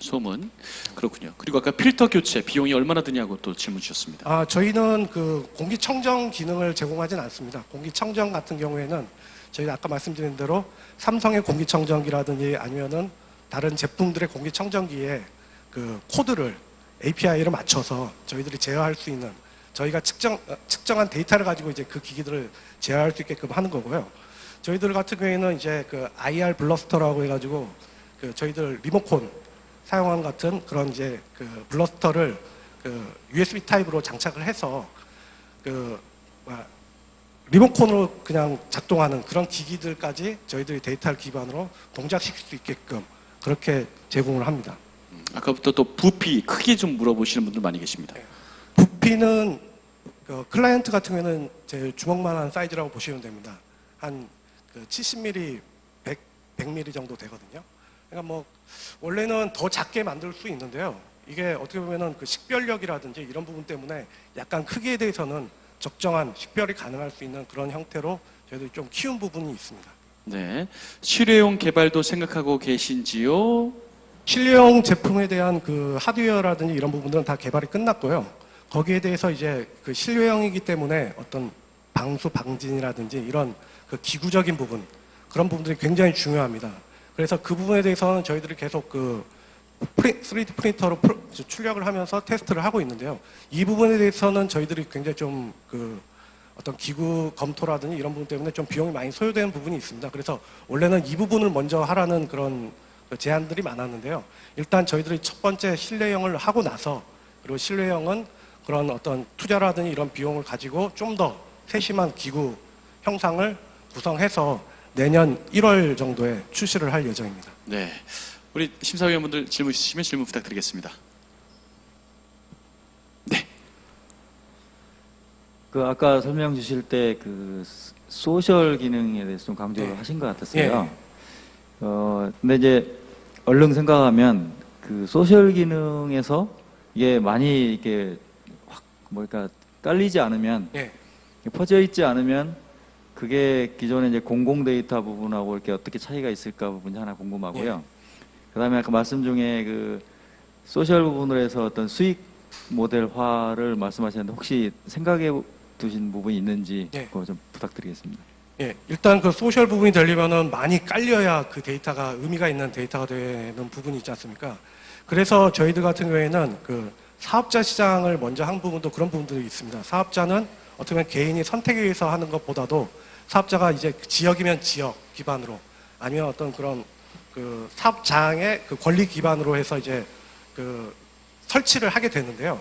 소음은 그렇군요. 그리고 아까 필터 교체 비용이 얼마나 드냐고 또 질문 주셨습니다. 저희는 그 공기청정 기능을 제공하진 않습니다. 공기청정 같은 경우에는 저희 아까 말씀드린 대로 삼성의 공기청정기라든지 아니면은 다른 제품들의 공기청정기에 그 코드를 API를 맞춰서 저희들이 제어할 수 있는 저희가 측정한 데이터를 가지고 이제 그 기기들을 제어할 수 있게끔 하는 거고요. 저희들 같은 경우에는 이제 그 IR 블러스터라고 해가지고 그 저희들 리모컨 사용하는 같은 그런 이제 그 블러스터를 그 USB 타입으로 장착을 해서 그 리모컨으로 그냥 작동하는 그런 기기들까지 저희들이 데이터를 기반으로 동작시킬 수 있게끔 그렇게 제공을 합니다. 아까부터 또 부피 크기 좀 물어보시는 분들 많이 계십니다. 부피는 그 클라이언트 같은 경우에는 제 주먹만한 사이즈라고 보시면 됩니다. 한 그 70mm, 100mm 정도 되거든요. 그러니까 뭐 원래는 더 작게 만들 수 있는데요. 이게 어떻게 보면은 그 식별력이라든지 이런 부분 때문에 약간 크기에 대해서는 적정한 식별이 가능할 수 있는 그런 형태로 저희들이 좀 키운 부분이 있습니다. 네, 실외용 개발도 생각하고 계신지요? 실내용 제품에 대한 그 하드웨어라든지 이런 부분들은 다 개발이 끝났고요. 거기에 대해서 이제 그 실외용이기 때문에 어떤 방수 방진이라든지 이런 그 기구적인 부분 그런 부분들이 굉장히 중요합니다. 그래서 그 부분에 대해서는 저희들이 계속 그 3D 프린터로 출력을 하면서 테스트를 하고 있는데요. 이 부분에 대해서는 저희들이 굉장히 좀 그 어떤 기구 검토라든지 이런 부분 때문에 좀 비용이 많이 소요되는 부분이 있습니다. 그래서 원래는 이 부분을 먼저 하라는 그런 제안들이 많았는데요. 일단 저희들이 첫 번째 실내형을 하고 나서 그리고 실내형은 그런 어떤 투자라든지 이런 비용을 가지고 좀 더 세심한 기구 형상을 구성해서 내년 1월 정도에 출시를 할 예정입니다. 네, 우리 심사위원분들 질문 있으시면 질문 부탁드리겠습니다. 네. 그 아까 설명 주실 때 그 소셜 기능에 대해서 좀 강조를 하신 것 같았어요. 근데 이제 얼른 생각하면 그 소셜 기능에서 이게 많이 이렇게 확 뭐랄까 깔리지 않으면 퍼져 있지 않으면 그게 기존에 이제 공공 데이터 부분하고 이렇게 어떻게 차이가 있을까 부분이 하나 궁금하고요. 그다음에 아까 말씀 중에 그 소셜 부분으로 해서 어떤 수익 모델화를 말씀하셨는데 혹시 생각해 두신 부분이 있는지 그거 좀 부탁드리겠습니다. 일단 그 소셜 부분이 되려면은 많이 깔려야 그 데이터가 의미가 있는 데이터가 되는 부분이 있지 않습니까? 그래서 저희들 같은 경우에는 그 사업자 시장을 먼저 한 부분도 그런 부분들이 있습니다. 사업자는 어떻게 보면 개인이 선택에 의해서 하는 것보다도 사업자가 이제 지역이면 지역 기반으로 아니면 어떤 그런 그 사업장의 그 권리 기반으로 해서 이제 그 설치를 하게 되는데요.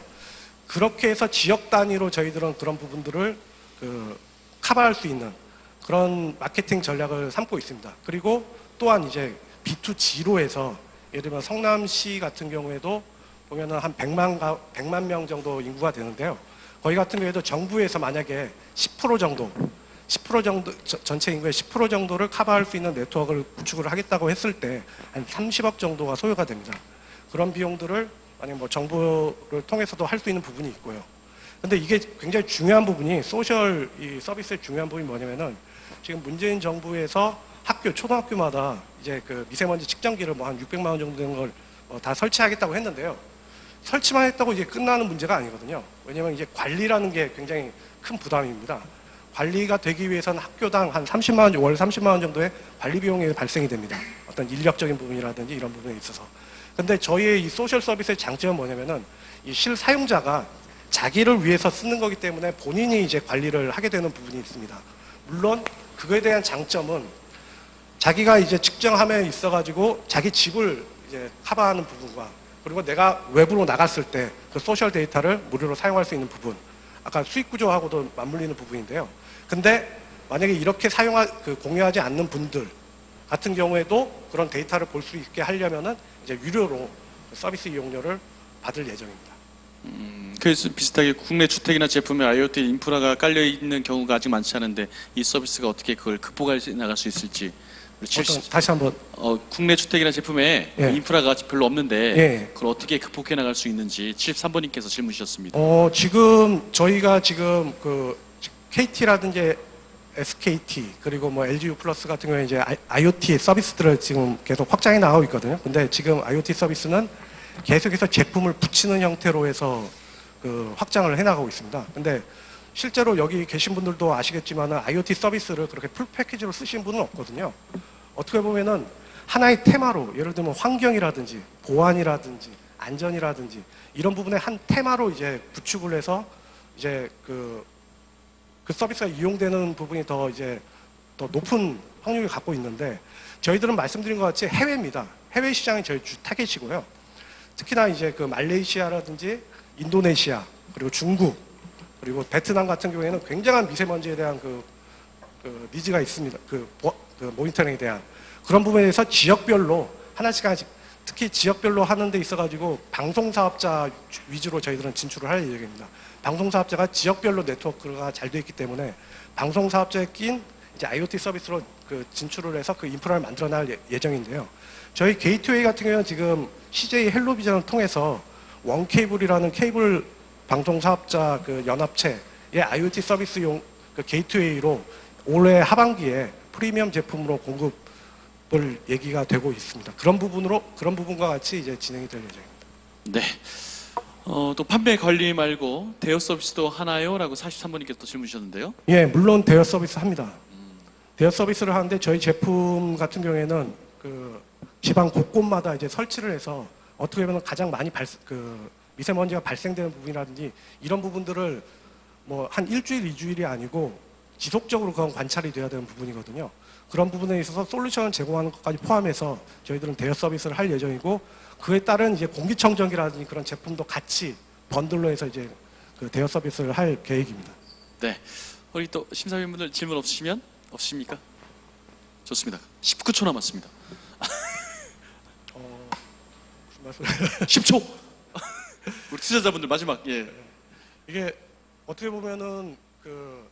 그렇게 해서 지역 단위로 저희들은 그런 부분들을 그 커버할 수 있는 그런 마케팅 전략을 삼고 있습니다. 그리고 또한 이제 B2G로 해서 예를 들면 성남시 같은 경우에도 보면은 한 100만 명 정도 인구가 되는데요. 거기 같은 경우에도 정부에서 만약에 10% 정도 전체 인구의 10% 정도를 커버할 수 있는 네트워크를 구축을 하겠다고 했을 때 한 30억 정도가 소요가 됩니다. 그런 비용들을 만약 뭐 정부를 통해서도 할 수 있는 부분이 있고요. 근데 이게 굉장히 중요한 부분이 소셜 이 서비스의 중요한 부분이 뭐냐면은 지금 문재인 정부에서 학교 초등학교마다 이제 그 미세먼지 측정기를 뭐 한 600만 원 정도 되는 걸 다 설치하겠다고 했는데요. 설치만 했다고 이제 끝나는 문제가 아니거든요. 왜냐하면 이제 관리라는 게 굉장히 큰 부담입니다. 관리가 되기 위해서는 학교당 한 30만 원, 월 30만 원 정도의 관리 비용이 발생이 됩니다. 어떤 인력적인 부분이라든지 이런 부분에 있어서. 근데 저희의 이 소셜 서비스의 장점은 뭐냐면은 이 실사용자가 자기를 위해서 쓰는 거기 때문에 본인이 이제 관리를 하게 되는 부분이 있습니다. 물론 그거에 대한 장점은 자기가 이제 측정함에 있어가지고 자기 집을 이제 커버하는 부분과 그리고 내가 외부로 나갔을 때 그 소셜 데이터를 무료로 사용할 수 있는 부분, 아까 수익 구조하고도 맞물리는 부분인데요. 근데 만약에 이렇게 공유하지 않는 분들 같은 경우에도 그런 데이터를 볼 수 있게 하려면은 이제 유료로 서비스 이용료를 받을 예정입니다. 그래서 비슷하게 국내 주택이나 제품에 IoT 인프라가 깔려 있는 경우가 아직 많지 않은데 이 서비스가 어떻게 그걸 극복해 나갈 수 있을지. 다시 한번 국내 주택이나 제품에 예. 인프라가 별로 없는데 예. 그걸 어떻게 극복해 나갈 수 있는지 73번님께서 질문 주셨습니다. 지금 저희가 지금 그 KT라든지 SKT 그리고 뭐 LGU 플러스 같은 경우에 이제 IoT 서비스들을 지금 계속 확장해 나가고 있거든요. 근데 지금 IoT 서비스는 계속해서 제품을 붙이는 형태로 해서 그 확장을 해 나가고 있습니다. 근데 실제로 여기 계신 분들도 아시겠지만은 IoT 서비스를 그렇게 풀 패키지로 쓰신 분은 없거든요. 어떻게 보면은 하나의 테마로 예를 들면 환경이라든지 보안이라든지 안전이라든지 이런 부분의 한 테마로 이제 구축을 해서 이제 그 서비스가 이용되는 부분이 더 높은 확률을 갖고 있는데 저희들은 말씀드린 것 같이 해외입니다. 해외 시장이 저희 주 타겟이고요. 특히나 이제 그 말레이시아라든지 인도네시아 그리고 중국 그리고 베트남 같은 경우에는 굉장한 미세먼지에 대한 그 니즈가 있습니다. 그 모니터링에 대한 그런 부분에 대해서 지역별로 하나씩 특히 지역별로 하는 데 있어가지고 방송사업자 위주로 저희들은 진출을 할 예정입니다. 방송사업자가 지역별로 네트워크가 잘 돼 있기 때문에 방송사업자에 낀 이제 IoT 서비스로 그 진출을 해서 그 인프라를 만들어낼 예정인데요. 저희 게이트웨이 같은 경우는 지금 CJ 헬로비전을 통해서 원케이블이라는 케이블 방송사업자 그 연합체의 IoT 서비스용 그 게이트웨이로 올해 하반기에 프리미엄 제품으로 공급을 얘기가 되고 있습니다. 그런 부분과 같이 이제 진행이 될 예정입니다. 네. 또 판매 관리 말고 대여 서비스도 하나요? 라고 43번님께서 또 질문 주셨는데요. 예, 물론 대여 서비스 합니다. 대여 서비스를 하는데 저희 제품 같은 경우에는 그 지방 곳곳마다 이제 설치를 해서 어떻게 보면 가장 많이 미세먼지가 발생되는 부분이라든지 이런 부분들을 뭐 한 일주일, 2주일이 아니고 지속적으로 그건 관찰이 돼야 되는 부분이거든요. 그런 부분에 있어서 솔루션을 제공하는 것까지 포함해서 저희들은 대여 서비스를 할 예정이고 그에 따른 이제 공기청정기라든지 그런 제품도 같이 번들로 해서 이제 그 대여 서비스를 할 계획입니다. 네. 우리 또 심사위원분들 질문 없으십니까? 좋습니다. 19초 남았습니다. 10초. 우리 투자자분들 마지막. 예. 이게 어떻게 보면은 그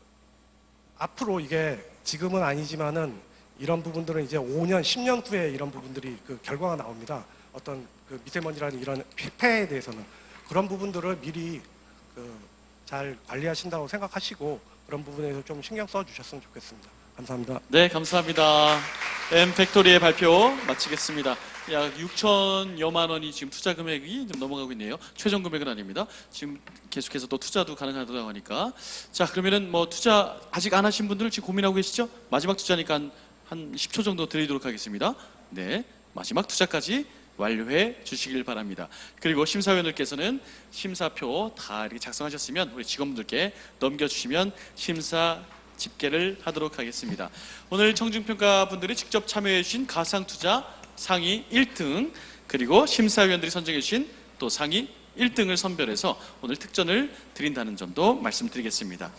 앞으로 이게 지금은 아니지만은 이런 부분들은 이제 5년, 10년 후에 이런 부분들이 그 결과가 나옵니다. 어떤 그 미세먼지라는 이런 폐해에 대해서는 그런 부분들을 미리 그 잘 관리하신다고 생각하시고 그런 부분에서 좀 신경 써 주셨으면 좋겠습니다. 감사합니다. 네, 감사합니다. 엠팩토리의 발표 마치겠습니다. 약 6천여만 원이 지금 투자 금액이 좀 넘어가고 있네요. 최종 금액은 아닙니다. 지금 계속해서 또 투자도 가능하다고 하니까. 자, 그러면은 뭐 투자 아직 안 하신 분들 지금 고민하고 계시죠? 마지막 투자니까 한 10초 정도 드리도록 하겠습니다. 네, 마지막 투자까지 완료해 주시길 바랍니다. 그리고 심사위원들께서는 심사표 다 이렇게 작성하셨으면 우리 직원분들께 넘겨주시면 심사 집계를 하도록 하겠습니다. 오늘 청중평가 분들이 직접 참여해 주신 가상투자 상위 1등 그리고 심사위원들이 선정해 주신 또 상위 1등을 선별해서 오늘 특전을 드린다는 점도 말씀드리겠습니다.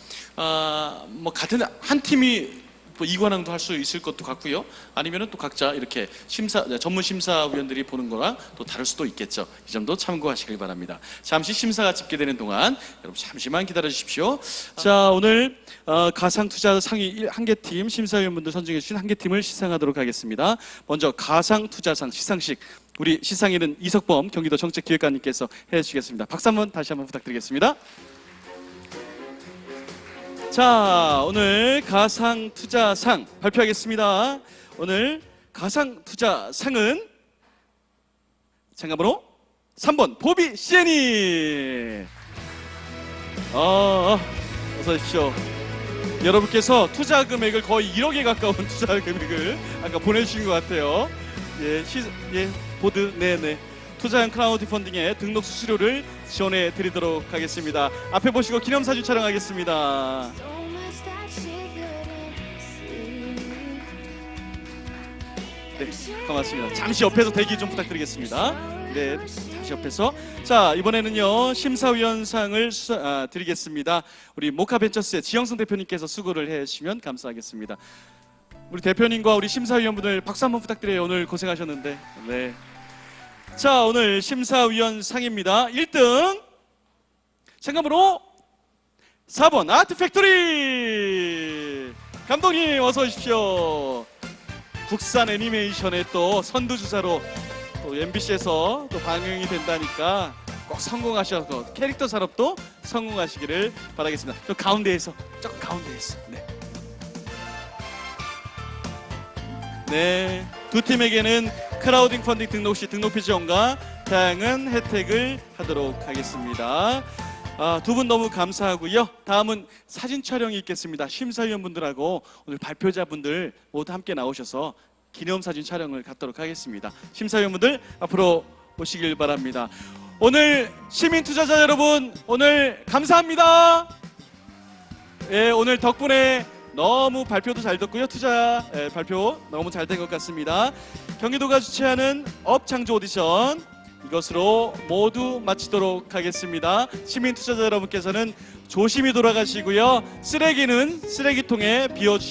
뭐 같은 한 팀이 뭐 이관왕도 할 수 있을 것도 같고요. 아니면은 또 각자 이렇게 전문 심사위원들이 보는 거랑 또 다를 수도 있겠죠. 이 점도 참고하시길 바랍니다. 잠시 심사가 집계되는 동안 여러분 잠시만 기다려 주십시오. 자, 오늘 가상투자 상위 한 개 팀 심사위원분들 선정해 주신 한 개 팀을 시상하도록 하겠습니다. 먼저 가상투자상 시상식 우리 시상일은 이석범 경기도 정책기획관님께서 해주시겠습니다. 박수 한번 다시 한번 부탁드리겠습니다. 자, 오늘 가상투자상 발표하겠습니다. 오늘 가상투자상은 참가번호 3번 보비 시애니. 어서 오십시오. 여러분께서 투자 금액을 거의 1억에 가까운 투자 금액을 아까 보내주신 것 같아요. 보드, 네네. 투자형 크라우드 펀딩의 등록 수수료를 지원해 드리도록 하겠습니다. 앞에 보시고 기념사진 촬영하겠습니다. 네, 고맙습니다. 잠시 옆에서 대기 좀 부탁드리겠습니다. 네, 잠시 옆에서. 자, 이번에는요 심사위원상을 드리겠습니다. 우리 모카벤처스의 지영승 대표님께서 수고를 해주시면 감사하겠습니다. 우리 대표님과 우리 심사위원분들 박수 한번 부탁드려요. 오늘 고생하셨는데. 네. 자, 오늘 심사위원 상입니다. 1등 참가번호 4번 아트팩토리 감독님 어서 오십시오. 국산 애니메이션의 또 선두주자로 또 MBC에서 또 방영이 된다니까 꼭 성공하셔서 캐릭터 산업도 성공하시기를 바라겠습니다. 저 가운데에서 조금 가운데에서. 네. 네, 두 팀에게는 크라우딩 펀딩 등록 시 등록비 지원과 다양한 혜택을 하도록 하겠습니다. 두 분 너무 감사하고요. 다음은 사진 촬영이 있겠습니다. 심사위원분들하고 오늘 발표자분들 모두 함께 나오셔서 기념사진 촬영을 갖도록 하겠습니다. 심사위원분들 앞으로 오시길 바랍니다. 오늘 시민 투자자 여러분 오늘 감사합니다. 예, 오늘 덕분에 너무 발표도 잘 됐고요. 투자 발표 너무 잘 된 것 같습니다. 경기도가 주최하는 업창조 오디션 이것으로 모두 마치도록 하겠습니다. 시민 투자자 여러분께서는 조심히 돌아가시고요. 쓰레기는 쓰레기통에 비워주시기